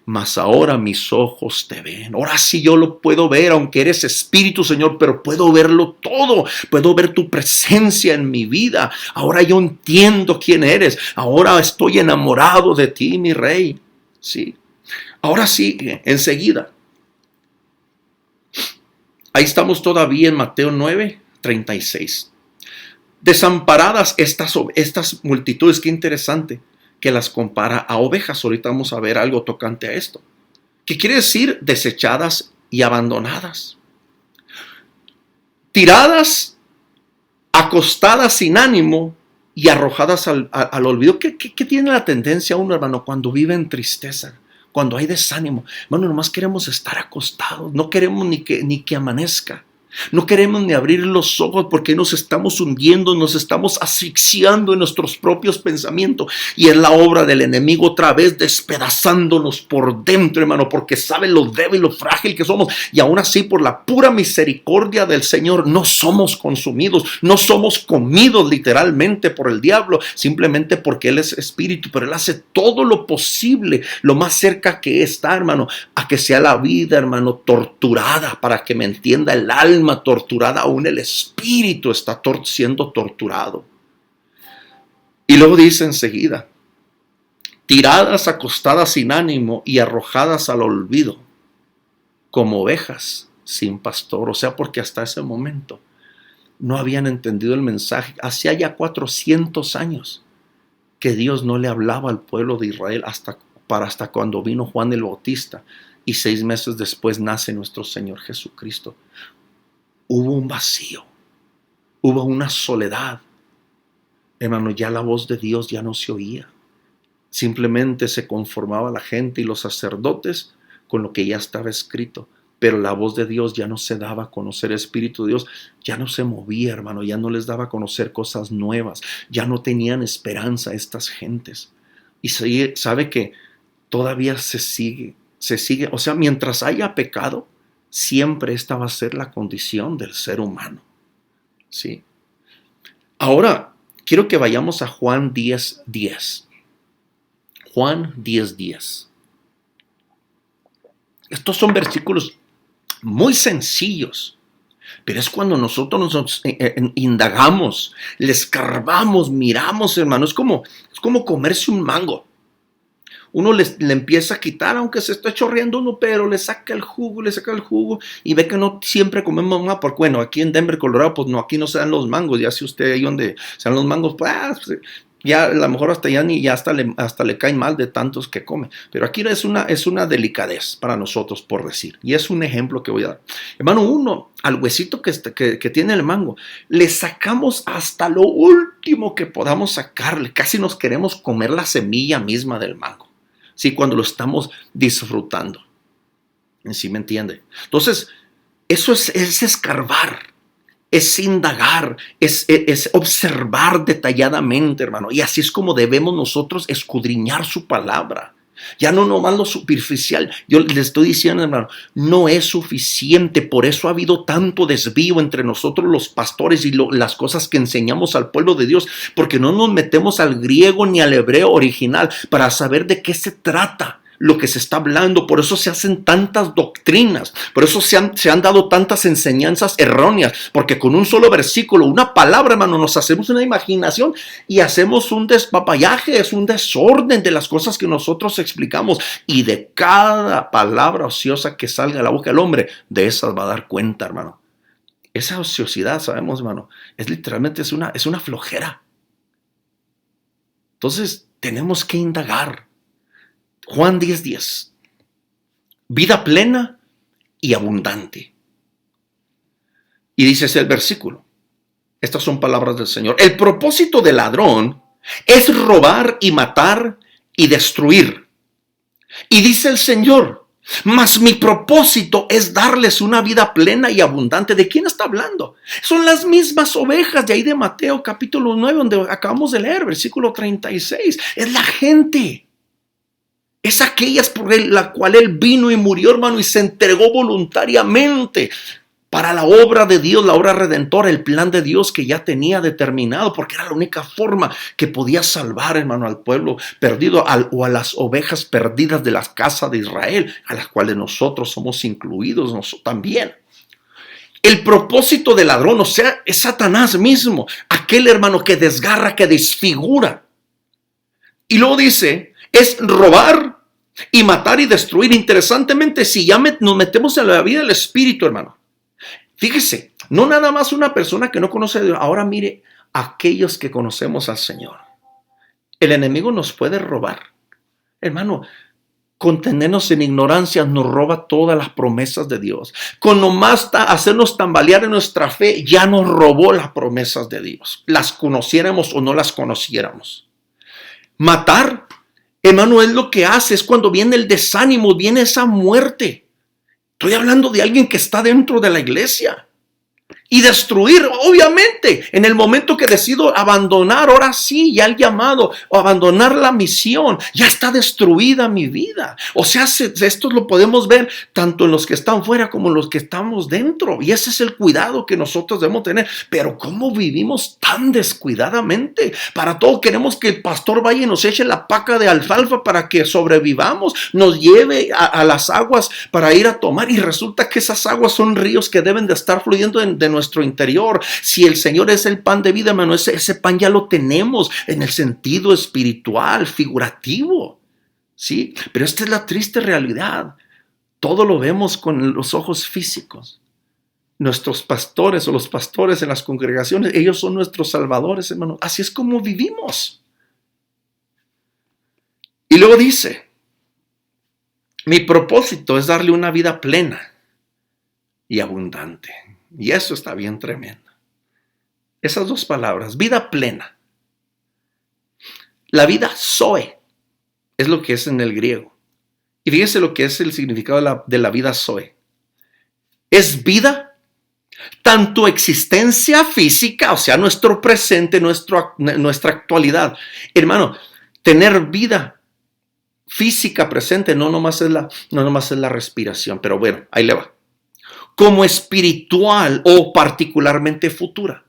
mas ahora mis ojos te ven. Ahora sí yo lo puedo ver, aunque eres espíritu, Señor, pero puedo verlo todo. Puedo ver tu presencia en mi vida. Ahora yo entiendo quién eres. Ahora estoy enamorado de ti, mi Rey. Sí. Ahora sí, enseguida. Ahí estamos todavía en Mateo 9:36. Desamparadas estas multitudes, qué interesante que las compara a ovejas. Ahorita vamos a ver algo tocante a esto. ¿Qué quiere decir? Desechadas y abandonadas. Tiradas, acostadas sin ánimo y arrojadas al olvido. ¿Qué tiene la tendencia uno, hermano, cuando vive en tristeza? Cuando hay desánimo. Hermano, nomás queremos estar acostados. No queremos ni que amanezca. No queremos ni abrir los ojos porque nos estamos hundiendo, nos estamos asfixiando en nuestros propios pensamientos. Y es la obra del enemigo otra vez despedazándonos por dentro, hermano, porque sabe lo débil, lo frágil que somos. Y aún así, por la pura misericordia del Señor, no somos consumidos, no somos comidos literalmente por el diablo, simplemente porque Él es espíritu. Pero Él hace todo lo posible, lo más cerca que está, hermano, a que sea la vida, hermano, torturada, para que me entienda el alma torturada, aún el espíritu está siendo torturado. Y luego dice enseguida, tiradas, acostadas sin ánimo y arrojadas al olvido, como ovejas sin pastor. O sea, porque hasta ese momento no habían entendido el mensaje. Hacía ya 400 años que Dios no le hablaba al pueblo de Israel hasta cuando vino Juan el Bautista y 6 meses después nace nuestro Señor Jesucristo. Hubo un vacío, hubo una soledad. Hermano, ya la voz de Dios ya no se oía. Simplemente se conformaba la gente y los sacerdotes con lo que ya estaba escrito. Pero la voz de Dios ya no se daba a conocer. El Espíritu de Dios ya no se movía, hermano. Ya no les daba a conocer cosas nuevas. Ya no tenían esperanza estas gentes. Y sabe que todavía se sigue. O sea, mientras haya pecado, siempre esta va a ser la condición del ser humano. ¿Sí? Ahora, quiero que vayamos a Juan 10:10. Juan 10:10. Estos son versículos muy sencillos, pero es cuando nosotros nos indagamos, le escarbamos, miramos, hermano. Es como comerse un mango. Uno le empieza a quitar, aunque se está chorreando uno, pero le saca el jugo y ve que no siempre comemos mango, porque bueno, aquí en Denver, Colorado, pues no, aquí no se dan los mangos. Ya si usted ahí donde se dan los mangos, pues Ya a lo mejor hasta le caen mal de tantos que come. Pero aquí es una delicadez para nosotros, por decir. Y es un ejemplo que voy a dar. Hermano, uno, al huesito que tiene el mango, le sacamos hasta lo último que podamos sacarle. Casi nos queremos comer la semilla misma del mango. Sí, cuando lo estamos disfrutando. ¿Sí me entiende? Entonces, eso es escarbar. Es indagar, es observar detalladamente, hermano. Y así es como debemos nosotros escudriñar su palabra. Ya no nomás lo superficial. Yo le estoy diciendo, hermano, no es suficiente. Por eso ha habido tanto desvío entre nosotros los pastores y las cosas que enseñamos al pueblo de Dios. Porque no nos metemos al griego ni al hebreo original para saber de qué se trata lo que se está hablando. Por eso se hacen tantas doctrinas, por eso se han dado tantas enseñanzas erróneas, porque con un solo versículo, una palabra, hermano, nos hacemos una imaginación y hacemos un despapallaje, es un desorden de las cosas que nosotros explicamos, y de cada palabra ociosa que salga de la boca del hombre, de esas va a dar cuenta, hermano. Esa ociosidad, sabemos, hermano, literalmente es una flojera. Entonces tenemos que indagar. Juan 10:10. Vida plena y abundante. Y dice ese el versículo. Estas son palabras del Señor. El propósito del ladrón es robar y matar y destruir. Y dice el Señor, mas mi propósito es darles una vida plena y abundante. ¿De quién está hablando? Son las mismas ovejas de ahí de Mateo capítulo 9, donde acabamos de leer, versículo 36. Es la gente. Es aquellas por la cual Él vino y murió, hermano, y se entregó voluntariamente para la obra de Dios, la obra redentora, el plan de Dios que ya tenía determinado, porque era la única forma que podía salvar, hermano, al pueblo perdido o a las ovejas perdidas de la casa de Israel, a las cuales nosotros somos incluidos también. El propósito del ladrón, o sea, es Satanás mismo, aquel hermano que desgarra, que desfigura. Y luego dice, es robar y matar y destruir. Interesantemente, si ya nos metemos en la vida del Espíritu, hermano, fíjese, no nada más una persona que no conoce a Dios. Ahora mire, aquellos que conocemos al Señor. El enemigo nos puede robar. Hermano, con tenernos en ignorancia nos roba todas las promesas de Dios. Con nomás hacernos tambalear en nuestra fe, ya nos robó las promesas de Dios. Las conociéramos o no las conociéramos. Matar, hermano, es lo que hace, es cuando viene el desánimo, viene esa muerte. Estoy hablando de alguien que está dentro de la iglesia. Y destruir, obviamente, en el momento que decido abandonar, ahora sí, ya el llamado, o abandonar la misión, ya está destruida mi vida. O sea, esto lo podemos ver tanto en los que están fuera como en los que estamos dentro. Y ese es el cuidado que nosotros debemos tener. Pero ¿cómo vivimos tan descuidadamente? Para todo queremos que el pastor vaya y nos eche la paca de alfalfa para que sobrevivamos, nos lleve a las aguas para ir a tomar. Y resulta que esas aguas son ríos que deben de estar fluyendo de nuestro interior. Si el Señor es el pan de vida, hermano, ese pan ya lo tenemos en el sentido espiritual, figurativo, ¿sí? Pero esta es la triste realidad. Todo lo vemos con los ojos físicos. Nuestros pastores o los pastores en las congregaciones, ellos son nuestros salvadores, hermano. Así es como vivimos. Y luego dice, mi propósito es darle una vida plena y abundante. Y eso está bien tremendo. Esas dos palabras, vida plena. La vida zoe es lo que es en el griego. Y fíjese lo que es el significado de la vida zoe. Es vida, tanto existencia física, o sea, nuestro presente, nuestra actualidad. Hermano, tener vida física presente no nomás es la respiración, pero bueno, ahí le va. Como espiritual o particularmente futura.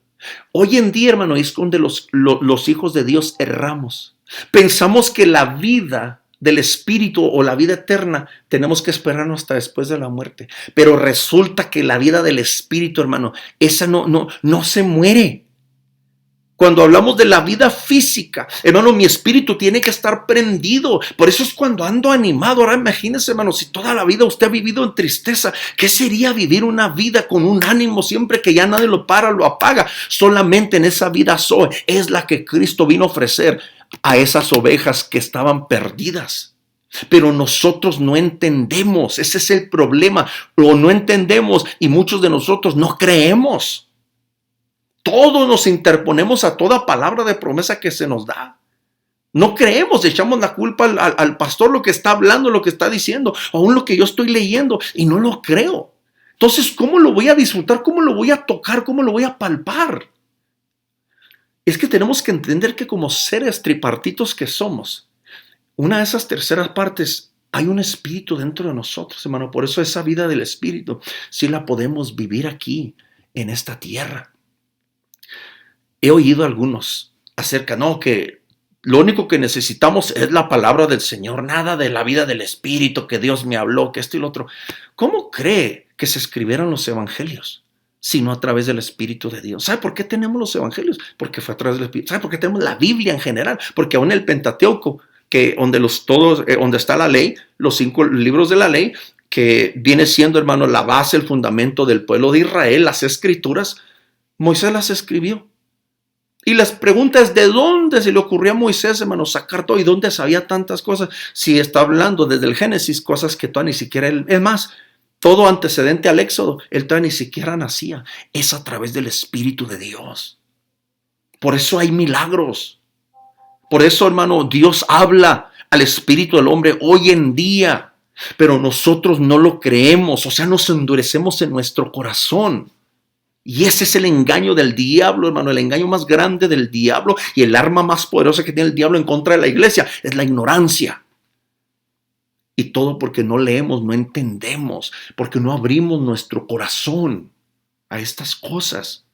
Hoy en día, hermano, es donde los hijos de Dios erramos. Pensamos que la vida del espíritu o la vida eterna tenemos que esperarnos hasta después de la muerte. Pero resulta que la vida del espíritu, hermano, esa no se muere. Cuando hablamos de la vida física, hermano, mi espíritu tiene que estar prendido. Por eso es cuando ando animado. Ahora imagínese, hermano, si toda la vida usted ha vivido en tristeza, ¿qué sería vivir una vida con un ánimo siempre que ya nadie lo para, lo apaga? Solamente en esa vida Zoe es la que Cristo vino a ofrecer a esas ovejas que estaban perdidas. Pero nosotros no entendemos, ese es el problema, o no entendemos y muchos de nosotros no creemos. Todos nos interponemos a toda palabra de promesa que se nos da. No creemos, echamos la culpa al pastor, lo que está hablando, lo que está diciendo, aún lo que yo estoy leyendo, y no lo creo. Entonces, ¿cómo lo voy a disfrutar? ¿Cómo lo voy a tocar? ¿Cómo lo voy a palpar? Es que tenemos que entender que como seres tripartitos que somos, una de esas terceras partes, hay un espíritu dentro de nosotros, hermano. Por eso esa vida del espíritu sí la podemos vivir aquí, en esta tierra. He oído algunos acerca, no, que lo único que necesitamos es la palabra del Señor, nada de la vida del Espíritu, que Dios me habló, que esto y lo otro. ¿Cómo cree que se escribieron los evangelios? Sino a través del Espíritu de Dios. ¿Sabe por qué tenemos los evangelios? Porque fue a través del Espíritu. ¿Sabe por qué tenemos la Biblia en general? Porque aún el Pentateuco, que donde está la ley, los 5 libros de la ley, que viene siendo, hermano, la base, el fundamento del pueblo de Israel, las escrituras, Moisés las escribió. Y las preguntas, ¿de dónde se le ocurrió a Moisés, hermano, sacar todo? ¿Y dónde sabía tantas cosas? Si está hablando desde el Génesis, cosas que todavía ni siquiera él, es más, todo antecedente al Éxodo, él todavía ni siquiera nacía. Es a través del Espíritu de Dios. Por eso hay milagros. Por eso, hermano, Dios habla al espíritu del hombre hoy en día. Pero nosotros no lo creemos, o sea, nos endurecemos en nuestro corazón. Y ese es el engaño del diablo, hermano, el engaño más grande del diablo y el arma más poderosa que tiene el diablo en contra de la iglesia es la ignorancia. Y todo porque no leemos, no entendemos, porque no abrimos nuestro corazón a estas cosas.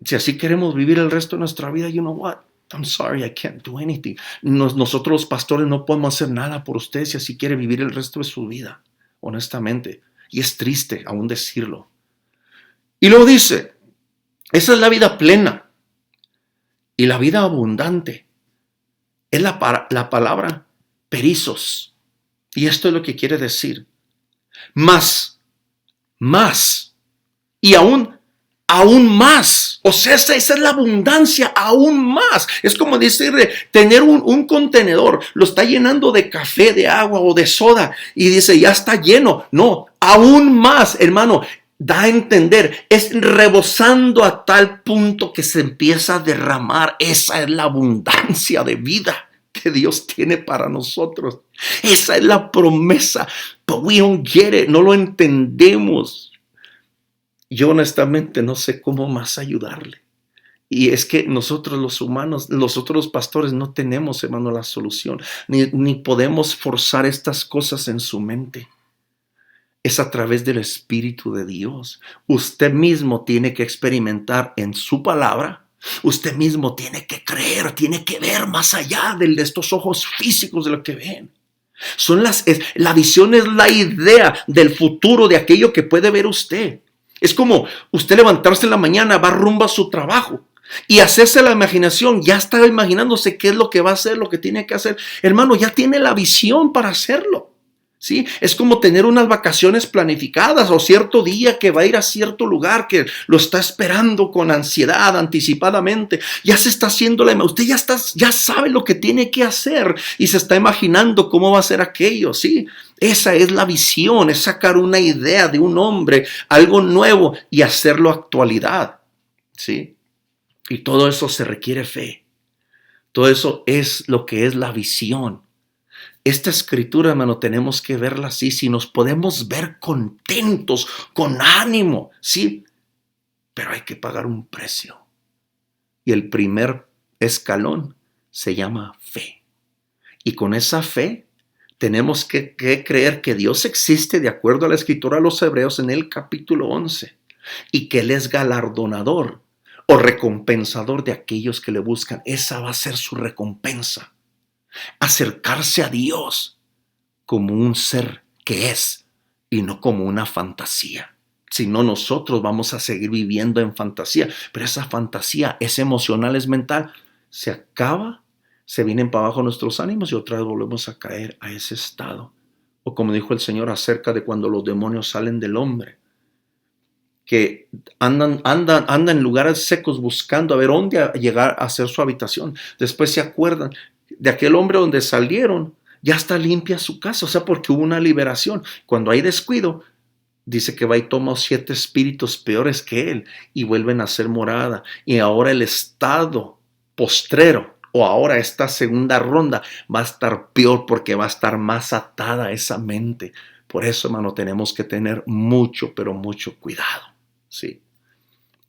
Si así queremos vivir el resto de nuestra vida, you know what? I'm sorry, I can't do anything. Nosotros los pastores no podemos hacer nada por usted si así quiere vivir el resto de su vida, honestamente. Y es triste aún decirlo. Y luego dice, esa es la vida plena y la vida abundante. Es la palabra perizos. Y esto es lo que quiere decir. Más y aún más. O sea, esa es la abundancia, aún más. Es como decir, tener un contenedor, lo está llenando de café, de agua o de soda y dice, ya está lleno. No, aún más, hermano. Da a entender, es rebosando a tal punto que se empieza a derramar. Esa es la abundancia de vida que Dios tiene para nosotros. Esa es la promesa. But we don't get it, no lo entendemos. Yo honestamente no sé cómo más ayudarle. Y es que nosotros los humanos, nosotros los pastores no tenemos, hermano, la solución. Ni podemos forzar estas cosas en su mente. Es a través del Espíritu de Dios. Usted mismo tiene que experimentar en su palabra. Usted mismo tiene que creer, tiene que ver más allá de estos ojos físicos de lo que ven. La visión es la idea del futuro, de aquello que puede ver usted. Es como usted levantarse en la mañana, va rumbo a su trabajo y hacerse la imaginación. Ya está imaginándose qué es lo que va a hacer, lo que tiene que hacer. Hermano, ya tiene la visión para hacerlo. ¿Sí? Es como tener unas vacaciones planificadas o cierto día que va a ir a cierto lugar que lo está esperando con ansiedad anticipadamente. Ya se está haciendo usted ya sabe lo que tiene que hacer y se está imaginando cómo va a ser aquello, ¿sí? Esa es la visión, es sacar una idea de un hombre, algo nuevo y hacerlo actualidad, ¿sí? Y todo eso se requiere fe. Todo eso es lo que es la visión. Esta escritura, hermano, tenemos que verla así. Si nos podemos ver contentos, con ánimo, sí, pero hay que pagar un precio. Y el primer escalón se llama fe. Y con esa fe tenemos que creer que Dios existe de acuerdo a la escritura a los Hebreos en el capítulo 11 y que Él es galardonador o recompensador de aquellos que le buscan. Esa va a ser su recompensa. Acercarse a Dios como un ser que es y no como una fantasía. Si no, nosotros vamos a seguir viviendo en fantasía. Pero esa fantasía es emocional, es mental. Se acaba, se vienen para abajo nuestros ánimos y otra vez volvemos a caer a ese estado. O como dijo el Señor acerca de cuando los demonios salen del hombre, que andan en lugares secos buscando a ver dónde llegar a hacer su habitación. Después se acuerdan de aquel hombre donde salieron, ya está limpia su casa, o sea, porque hubo una liberación. Cuando hay descuido, dice que va y toma 7 espíritus peores que él y vuelven a hacer morada. Y ahora el estado postrero, o ahora esta segunda ronda, va a estar peor porque va a estar más atada a esa mente. Por eso, hermano, tenemos que tener mucho, pero mucho cuidado. ¿Sí?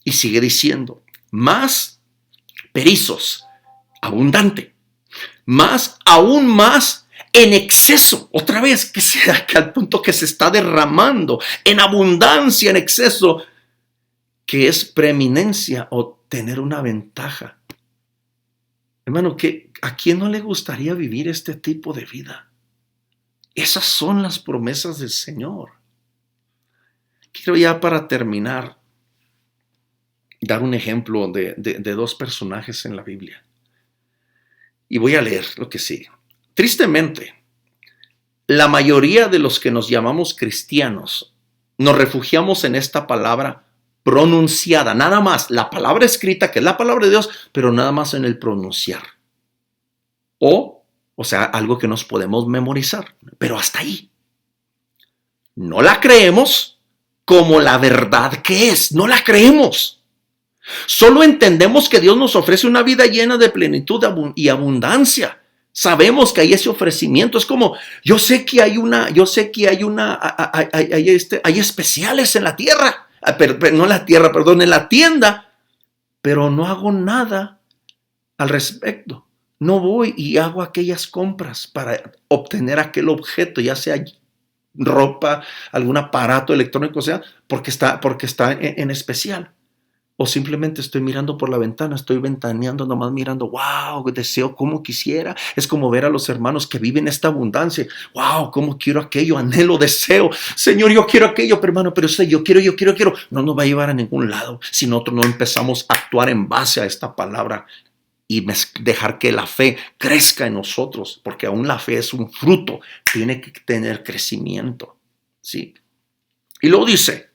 Y sigue diciendo, más perizos, abundante, más, aún más en exceso, otra vez, que sea que al punto que se está derramando en abundancia, en exceso, que es preeminencia o tener una ventaja. Hermano, ¿a quién no le gustaría vivir este tipo de vida? Esas son las promesas del Señor. Quiero ya para terminar dar un ejemplo de 2 personajes en la Biblia. Y voy a leer lo que sigue. Tristemente, la mayoría de los que nos llamamos cristianos nos refugiamos en esta palabra pronunciada, nada más, la palabra escrita, que es la palabra de Dios, pero nada más en el pronunciar. O sea, algo que nos podemos memorizar, pero hasta ahí. No la creemos como la verdad que es, no la creemos. Solo entendemos que Dios nos ofrece una vida llena de plenitud y abundancia. Sabemos que hay ese ofrecimiento. Es como, yo sé que hay especiales en la tierra, no en la tierra, perdón, en la tienda, pero no hago nada al respecto. No voy y hago aquellas compras para obtener aquel objeto, ya sea ropa, algún aparato electrónico, sea, porque está en especial. O simplemente estoy mirando por la ventana, estoy ventaneando, nomás mirando, wow, deseo como quisiera. Es como ver a los hermanos que viven esta abundancia. Wow, cómo quiero aquello, anhelo, deseo. Señor, yo quiero aquello, pero hermano, pero yo quiero. No nos va a llevar a ningún lado si nosotros no empezamos a actuar en base a esta palabra y dejar que la fe crezca en nosotros, porque aún la fe es un fruto, tiene que tener crecimiento. ¿Sí? Y luego dice,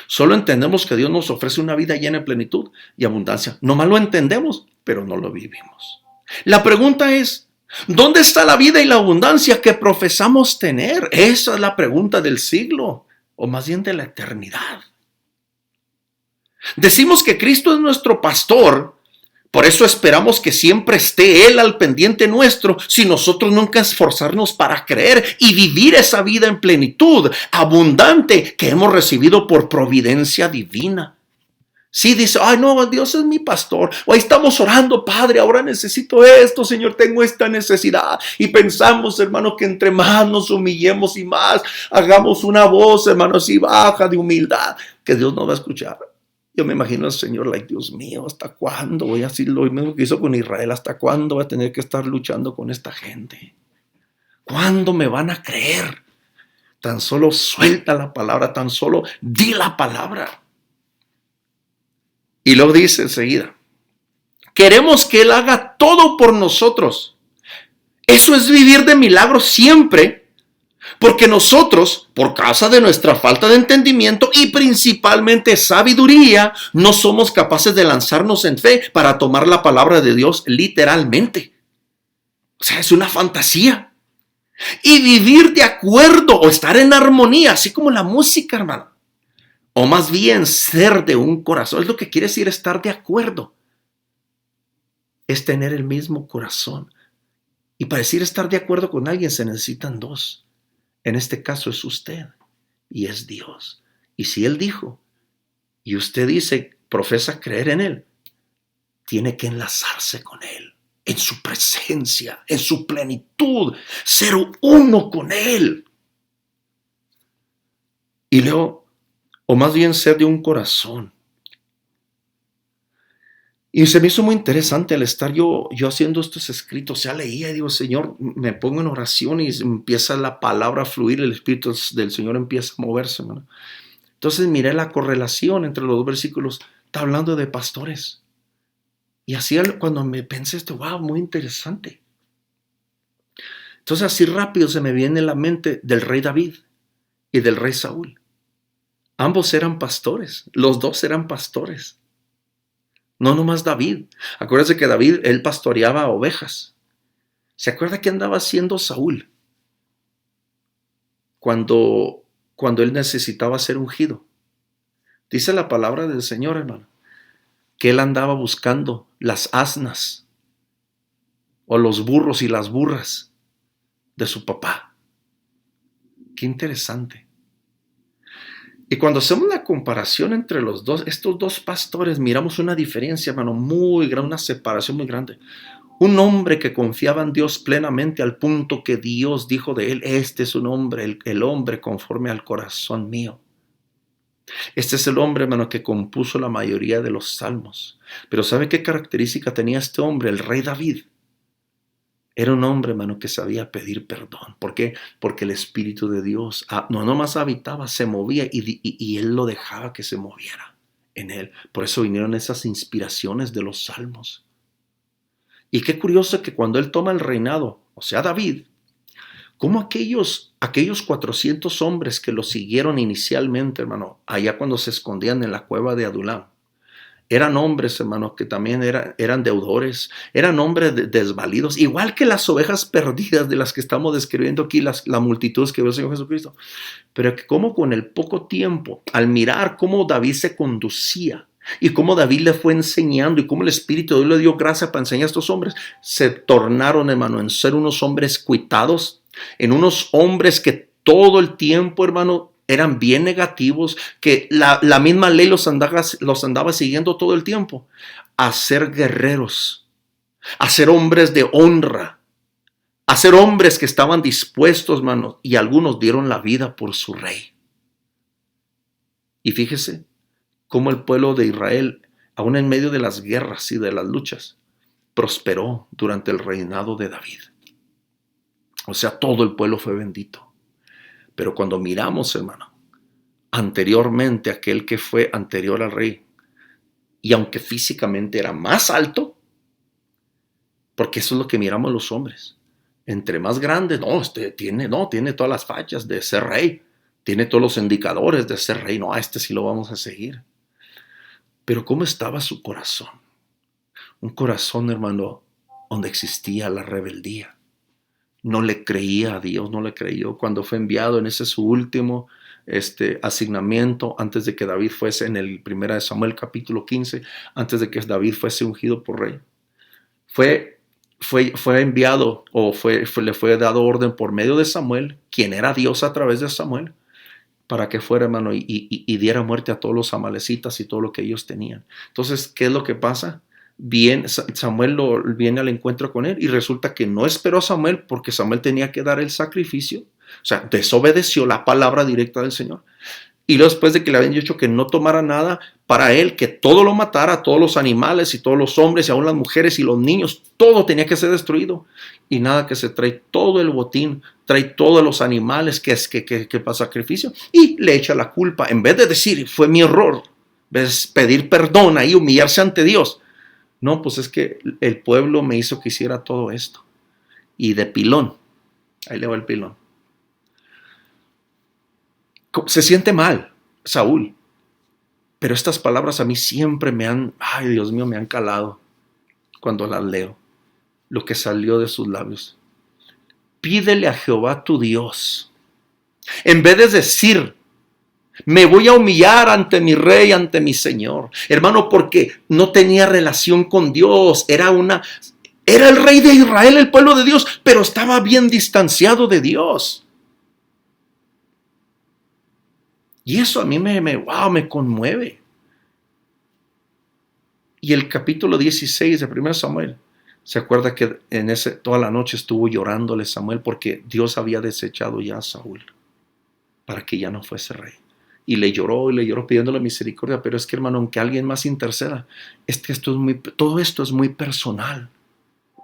solo entendemos que Dios nos ofrece una vida llena de plenitud y abundancia. Nomás lo entendemos, pero no lo vivimos. La pregunta es, ¿dónde está la vida y la abundancia que profesamos tener? Esa es la pregunta del siglo, o más bien de la eternidad. Decimos que Cristo es nuestro pastor, por eso esperamos que siempre esté Él al pendiente nuestro, si nosotros nunca esforzarnos para creer y vivir esa vida en plenitud, abundante, que hemos recibido por providencia divina. Sí, dice, ay no, Dios es mi pastor. O ahí estamos orando, Padre, ahora necesito esto, Señor, tengo esta necesidad. Y pensamos, hermano, que entre más nos humillemos y más hagamos una voz, hermano, así baja de humildad, que Dios nos va a escuchar. Yo me imagino al Señor, Dios mío, ¿hasta cuándo voy a decir lo mismo que hizo con Israel? ¿Hasta cuándo voy a tener que estar luchando con esta gente? ¿Cuándo me van a creer? Tan solo suelta la palabra, tan solo di la palabra. Y luego dice enseguida, queremos que Él haga todo por nosotros. Eso es vivir de milagros siempre. Porque nosotros, por causa de nuestra falta de entendimiento y principalmente sabiduría, no somos capaces de lanzarnos en fe para tomar la palabra de Dios literalmente. O sea, es una fantasía. Y vivir de acuerdo o estar en armonía, así como la música, hermano. O más bien ser de un corazón. Es lo que quiere decir estar de acuerdo. Es tener el mismo corazón. Y para decir estar de acuerdo con alguien se necesitan 2. En este caso es usted y es Dios. Y si Él dijo y usted dice, profesa creer en Él, tiene que enlazarse con Él, en su presencia, en su plenitud, ser uno con Él. Y luego, o más bien ser de un corazón. Y se me hizo muy interesante al estar yo haciendo estos escritos. Ya leía y digo, Señor, me pongo en oración y empieza la palabra a fluir, el Espíritu del Señor empieza a moverse, hermano. Entonces miré la correlación entre los dos versículos. Está hablando de pastores. Y así cuando me pensé esto, wow, muy interesante. Entonces así rápido se me viene en la mente del rey David y del rey Saúl. Ambos eran pastores, los dos eran pastores. No nomás David. Acuérdense que David, él pastoreaba ovejas. ¿Se acuerda qué andaba haciendo Saúl cuando él necesitaba ser ungido? Dice la palabra del Señor, hermano, que él andaba buscando las asnas o los burros y las burras de su papá. Qué interesante. Y cuando hacemos la comparación entre estos dos pastores, miramos una diferencia, hermano, muy grande, una separación muy grande. Un hombre que confiaba en Dios plenamente al punto que Dios dijo de él, este es un hombre, el hombre conforme al corazón mío. Este es el hombre, hermano, que compuso la mayoría de los salmos. Pero ¿sabe qué característica tenía este hombre, el rey David? Era un hombre, hermano, que sabía pedir perdón. ¿Por qué? Porque el Espíritu de Dios no nomás habitaba, se movía y él lo dejaba que se moviera en él. Por eso vinieron esas inspiraciones de los salmos. Y qué curioso que cuando él toma el reinado, o sea, David, como aquellos 400 hombres que lo siguieron inicialmente, hermano, allá cuando se escondían en la cueva de Adulam, eran hombres, hermano, que también eran deudores, eran hombres desvalidos, igual que las ovejas perdidas de las que estamos describiendo aquí, la multitud que ve el Señor Jesucristo. Pero que como con el poco tiempo, al mirar cómo David se conducía y cómo David le fue enseñando y cómo el Espíritu de Dios le dio gracia para enseñar a estos hombres, se tornaron, hermano, en ser unos hombres cuitados, en unos hombres que todo el tiempo, hermano, eran bien negativos, que la misma ley los andaba siguiendo todo el tiempo, a ser guerreros, a ser hombres de honra, a ser hombres que estaban dispuestos, hermano, y algunos dieron la vida por su rey. Y fíjese cómo el pueblo de Israel, aún en medio de las guerras y de las luchas, prosperó durante el reinado de David. O sea, todo el pueblo fue bendito. Pero cuando miramos, hermano, anteriormente aquel que fue anterior al rey, y aunque físicamente era más alto, porque eso es lo que miramos los hombres, entre más grande, tiene todas las fachas de ser rey, tiene todos los indicadores de ser rey, no, a este sí lo vamos a seguir. Pero ¿cómo estaba su corazón? Un corazón, hermano, donde existía la rebeldía. No le creía a Dios, no le creyó cuando fue enviado en ese su último asignamiento antes de que David fuese en el 1 Samuel capítulo 15, antes de que David fuese ungido por rey. Fue enviado le fue dado orden por medio de Samuel, quien era Dios a través de Samuel, para que fuera, hermano, y diera muerte a todos los amalecitas y todo lo que ellos tenían. Entonces, ¿qué es lo que pasa? Samuel viene al encuentro con él y resulta que no esperó a Samuel porque Samuel tenía que dar el sacrificio. O sea, desobedeció la palabra directa del Señor. Y luego, después de que le habían dicho que no tomara nada para él, que todo lo matara, todos los animales y todos los hombres y aún las mujeres y los niños, todo tenía que ser destruido. Y nada, que se trae todo el botín, trae todos los animales que para sacrificio y le echa la culpa. En vez de decir, fue mi error, pedir perdón y humillarse ante Dios. No, pues es que el pueblo me hizo que hiciera todo esto. Y de pilón, ahí le va el pilón. Se siente mal, Saúl. Pero estas palabras a mí siempre me han calado cuando las leo. Lo que salió de sus labios. Pídele a Jehová tu Dios. En vez de decir, me voy a humillar ante mi rey, ante mi Señor. Hermano, porque no tenía relación con Dios. Era el rey de Israel, el pueblo de Dios, pero estaba bien distanciado de Dios. Y eso a mí me conmueve. Y el capítulo 16 de 1 Samuel, se acuerda que toda la noche estuvo llorándole Samuel porque Dios había desechado ya a Saúl para que ya no fuese rey. Y le lloró pidiéndole misericordia. Pero es que, hermano, aunque alguien más interceda, todo esto es muy personal.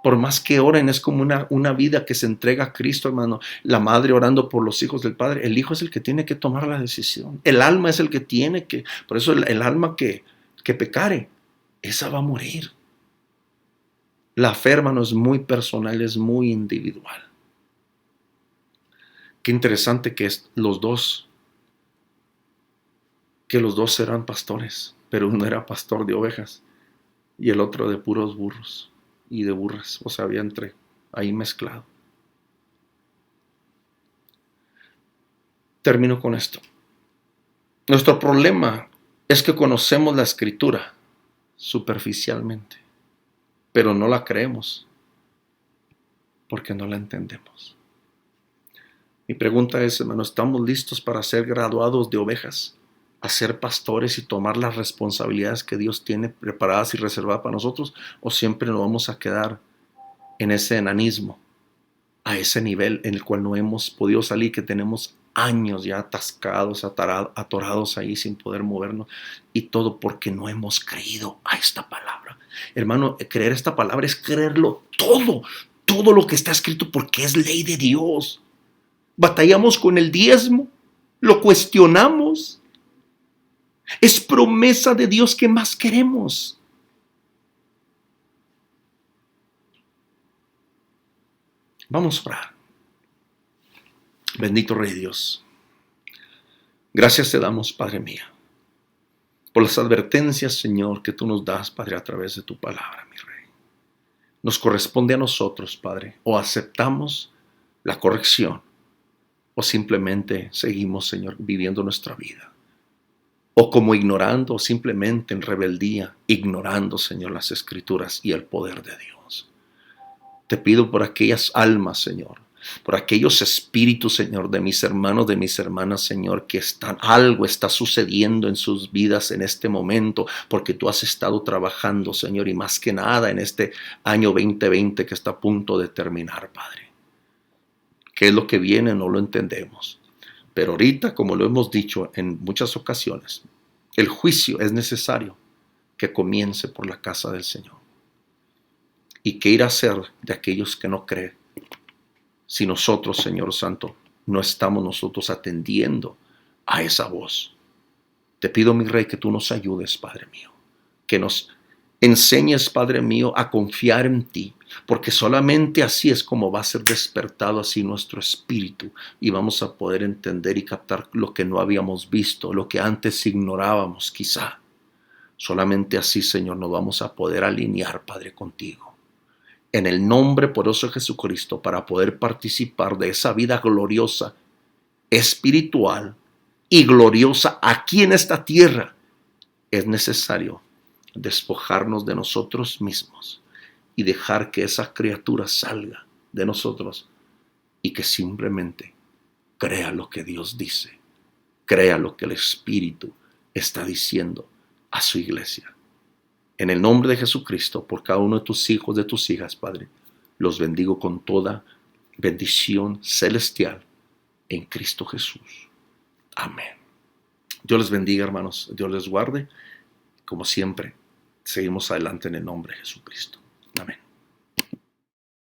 Por más que oren, es como una vida que se entrega a Cristo, hermano. La madre orando por los hijos del Padre. El hijo es el que tiene que tomar la decisión. El alma es el que tiene que... Por eso el alma que pecare, esa va a morir. La fe, hermano, es muy personal, es muy individual. Qué interesante que los dos eran pastores, pero uno era pastor de ovejas y el otro de puros burros y de burras, o sea, había ahí mezclado. Termino con esto. Nuestro problema es que conocemos la Escritura superficialmente, pero no la creemos porque no la entendemos. Mi pregunta es, hermano, ¿estamos listos para ser graduados de ovejas, a ser pastores y tomar las responsabilidades que Dios tiene preparadas y reservadas para nosotros? ¿O siempre nos vamos a quedar en ese enanismo, a ese nivel en el cual no hemos podido salir, que tenemos años ya atascados, atorados ahí sin poder movernos, y todo porque no hemos creído a esta palabra? Hermano, creer esta palabra es creerlo todo lo que está escrito, porque es ley de Dios. Batallamos con el diezmo, lo cuestionamos. Es promesa de Dios. ¿Qué más queremos? Vamos a orar. Bendito Rey Dios, gracias te damos, Padre mío, por las advertencias, Señor, que tú nos das, Padre, a través de tu palabra, mi Rey. Nos corresponde a nosotros, Padre, o aceptamos la corrección, o simplemente seguimos, Señor, viviendo nuestra vida. O como ignorando, o simplemente en rebeldía, ignorando, Señor, las Escrituras y el poder de Dios. Te pido por aquellas almas, Señor, por aquellos espíritus, Señor, de mis hermanos, de mis hermanas, Señor, que algo está sucediendo en sus vidas en este momento, porque tú has estado trabajando, Señor, y más que nada en este año 2020 que está a punto de terminar, Padre. ¿Qué es lo que viene? No lo entendemos. Pero ahorita, como lo hemos dicho en muchas ocasiones, el juicio es necesario que comience por la casa del Señor. ¿Y qué irá a hacer de aquellos que no creen? Si nosotros, Señor Santo, no estamos nosotros atendiendo a esa voz. Te pido, mi Rey, que tú nos ayudes, Padre mío, que nos enseñes, Padre mío, a confiar en ti, porque solamente así es como va a ser despertado así nuestro espíritu y vamos a poder entender y captar lo que no habíamos visto, lo que antes ignorábamos quizá. Solamente así, Señor, nos vamos a poder alinear, Padre, contigo. En el nombre poderoso de Jesucristo, para poder participar de esa vida gloriosa, espiritual y gloriosa aquí en esta tierra, es necesario despojarnos de nosotros mismos y dejar que esa criatura salga de nosotros y que simplemente crea lo que Dios dice, crea lo que el Espíritu está diciendo a su iglesia. En el nombre de Jesucristo, por cada uno de tus hijos, de tus hijas, Padre, los bendigo con toda bendición celestial en Cristo Jesús. Amén. Dios les bendiga, hermanos. Dios les guarde. Como siempre, seguimos adelante en el nombre de Jesucristo.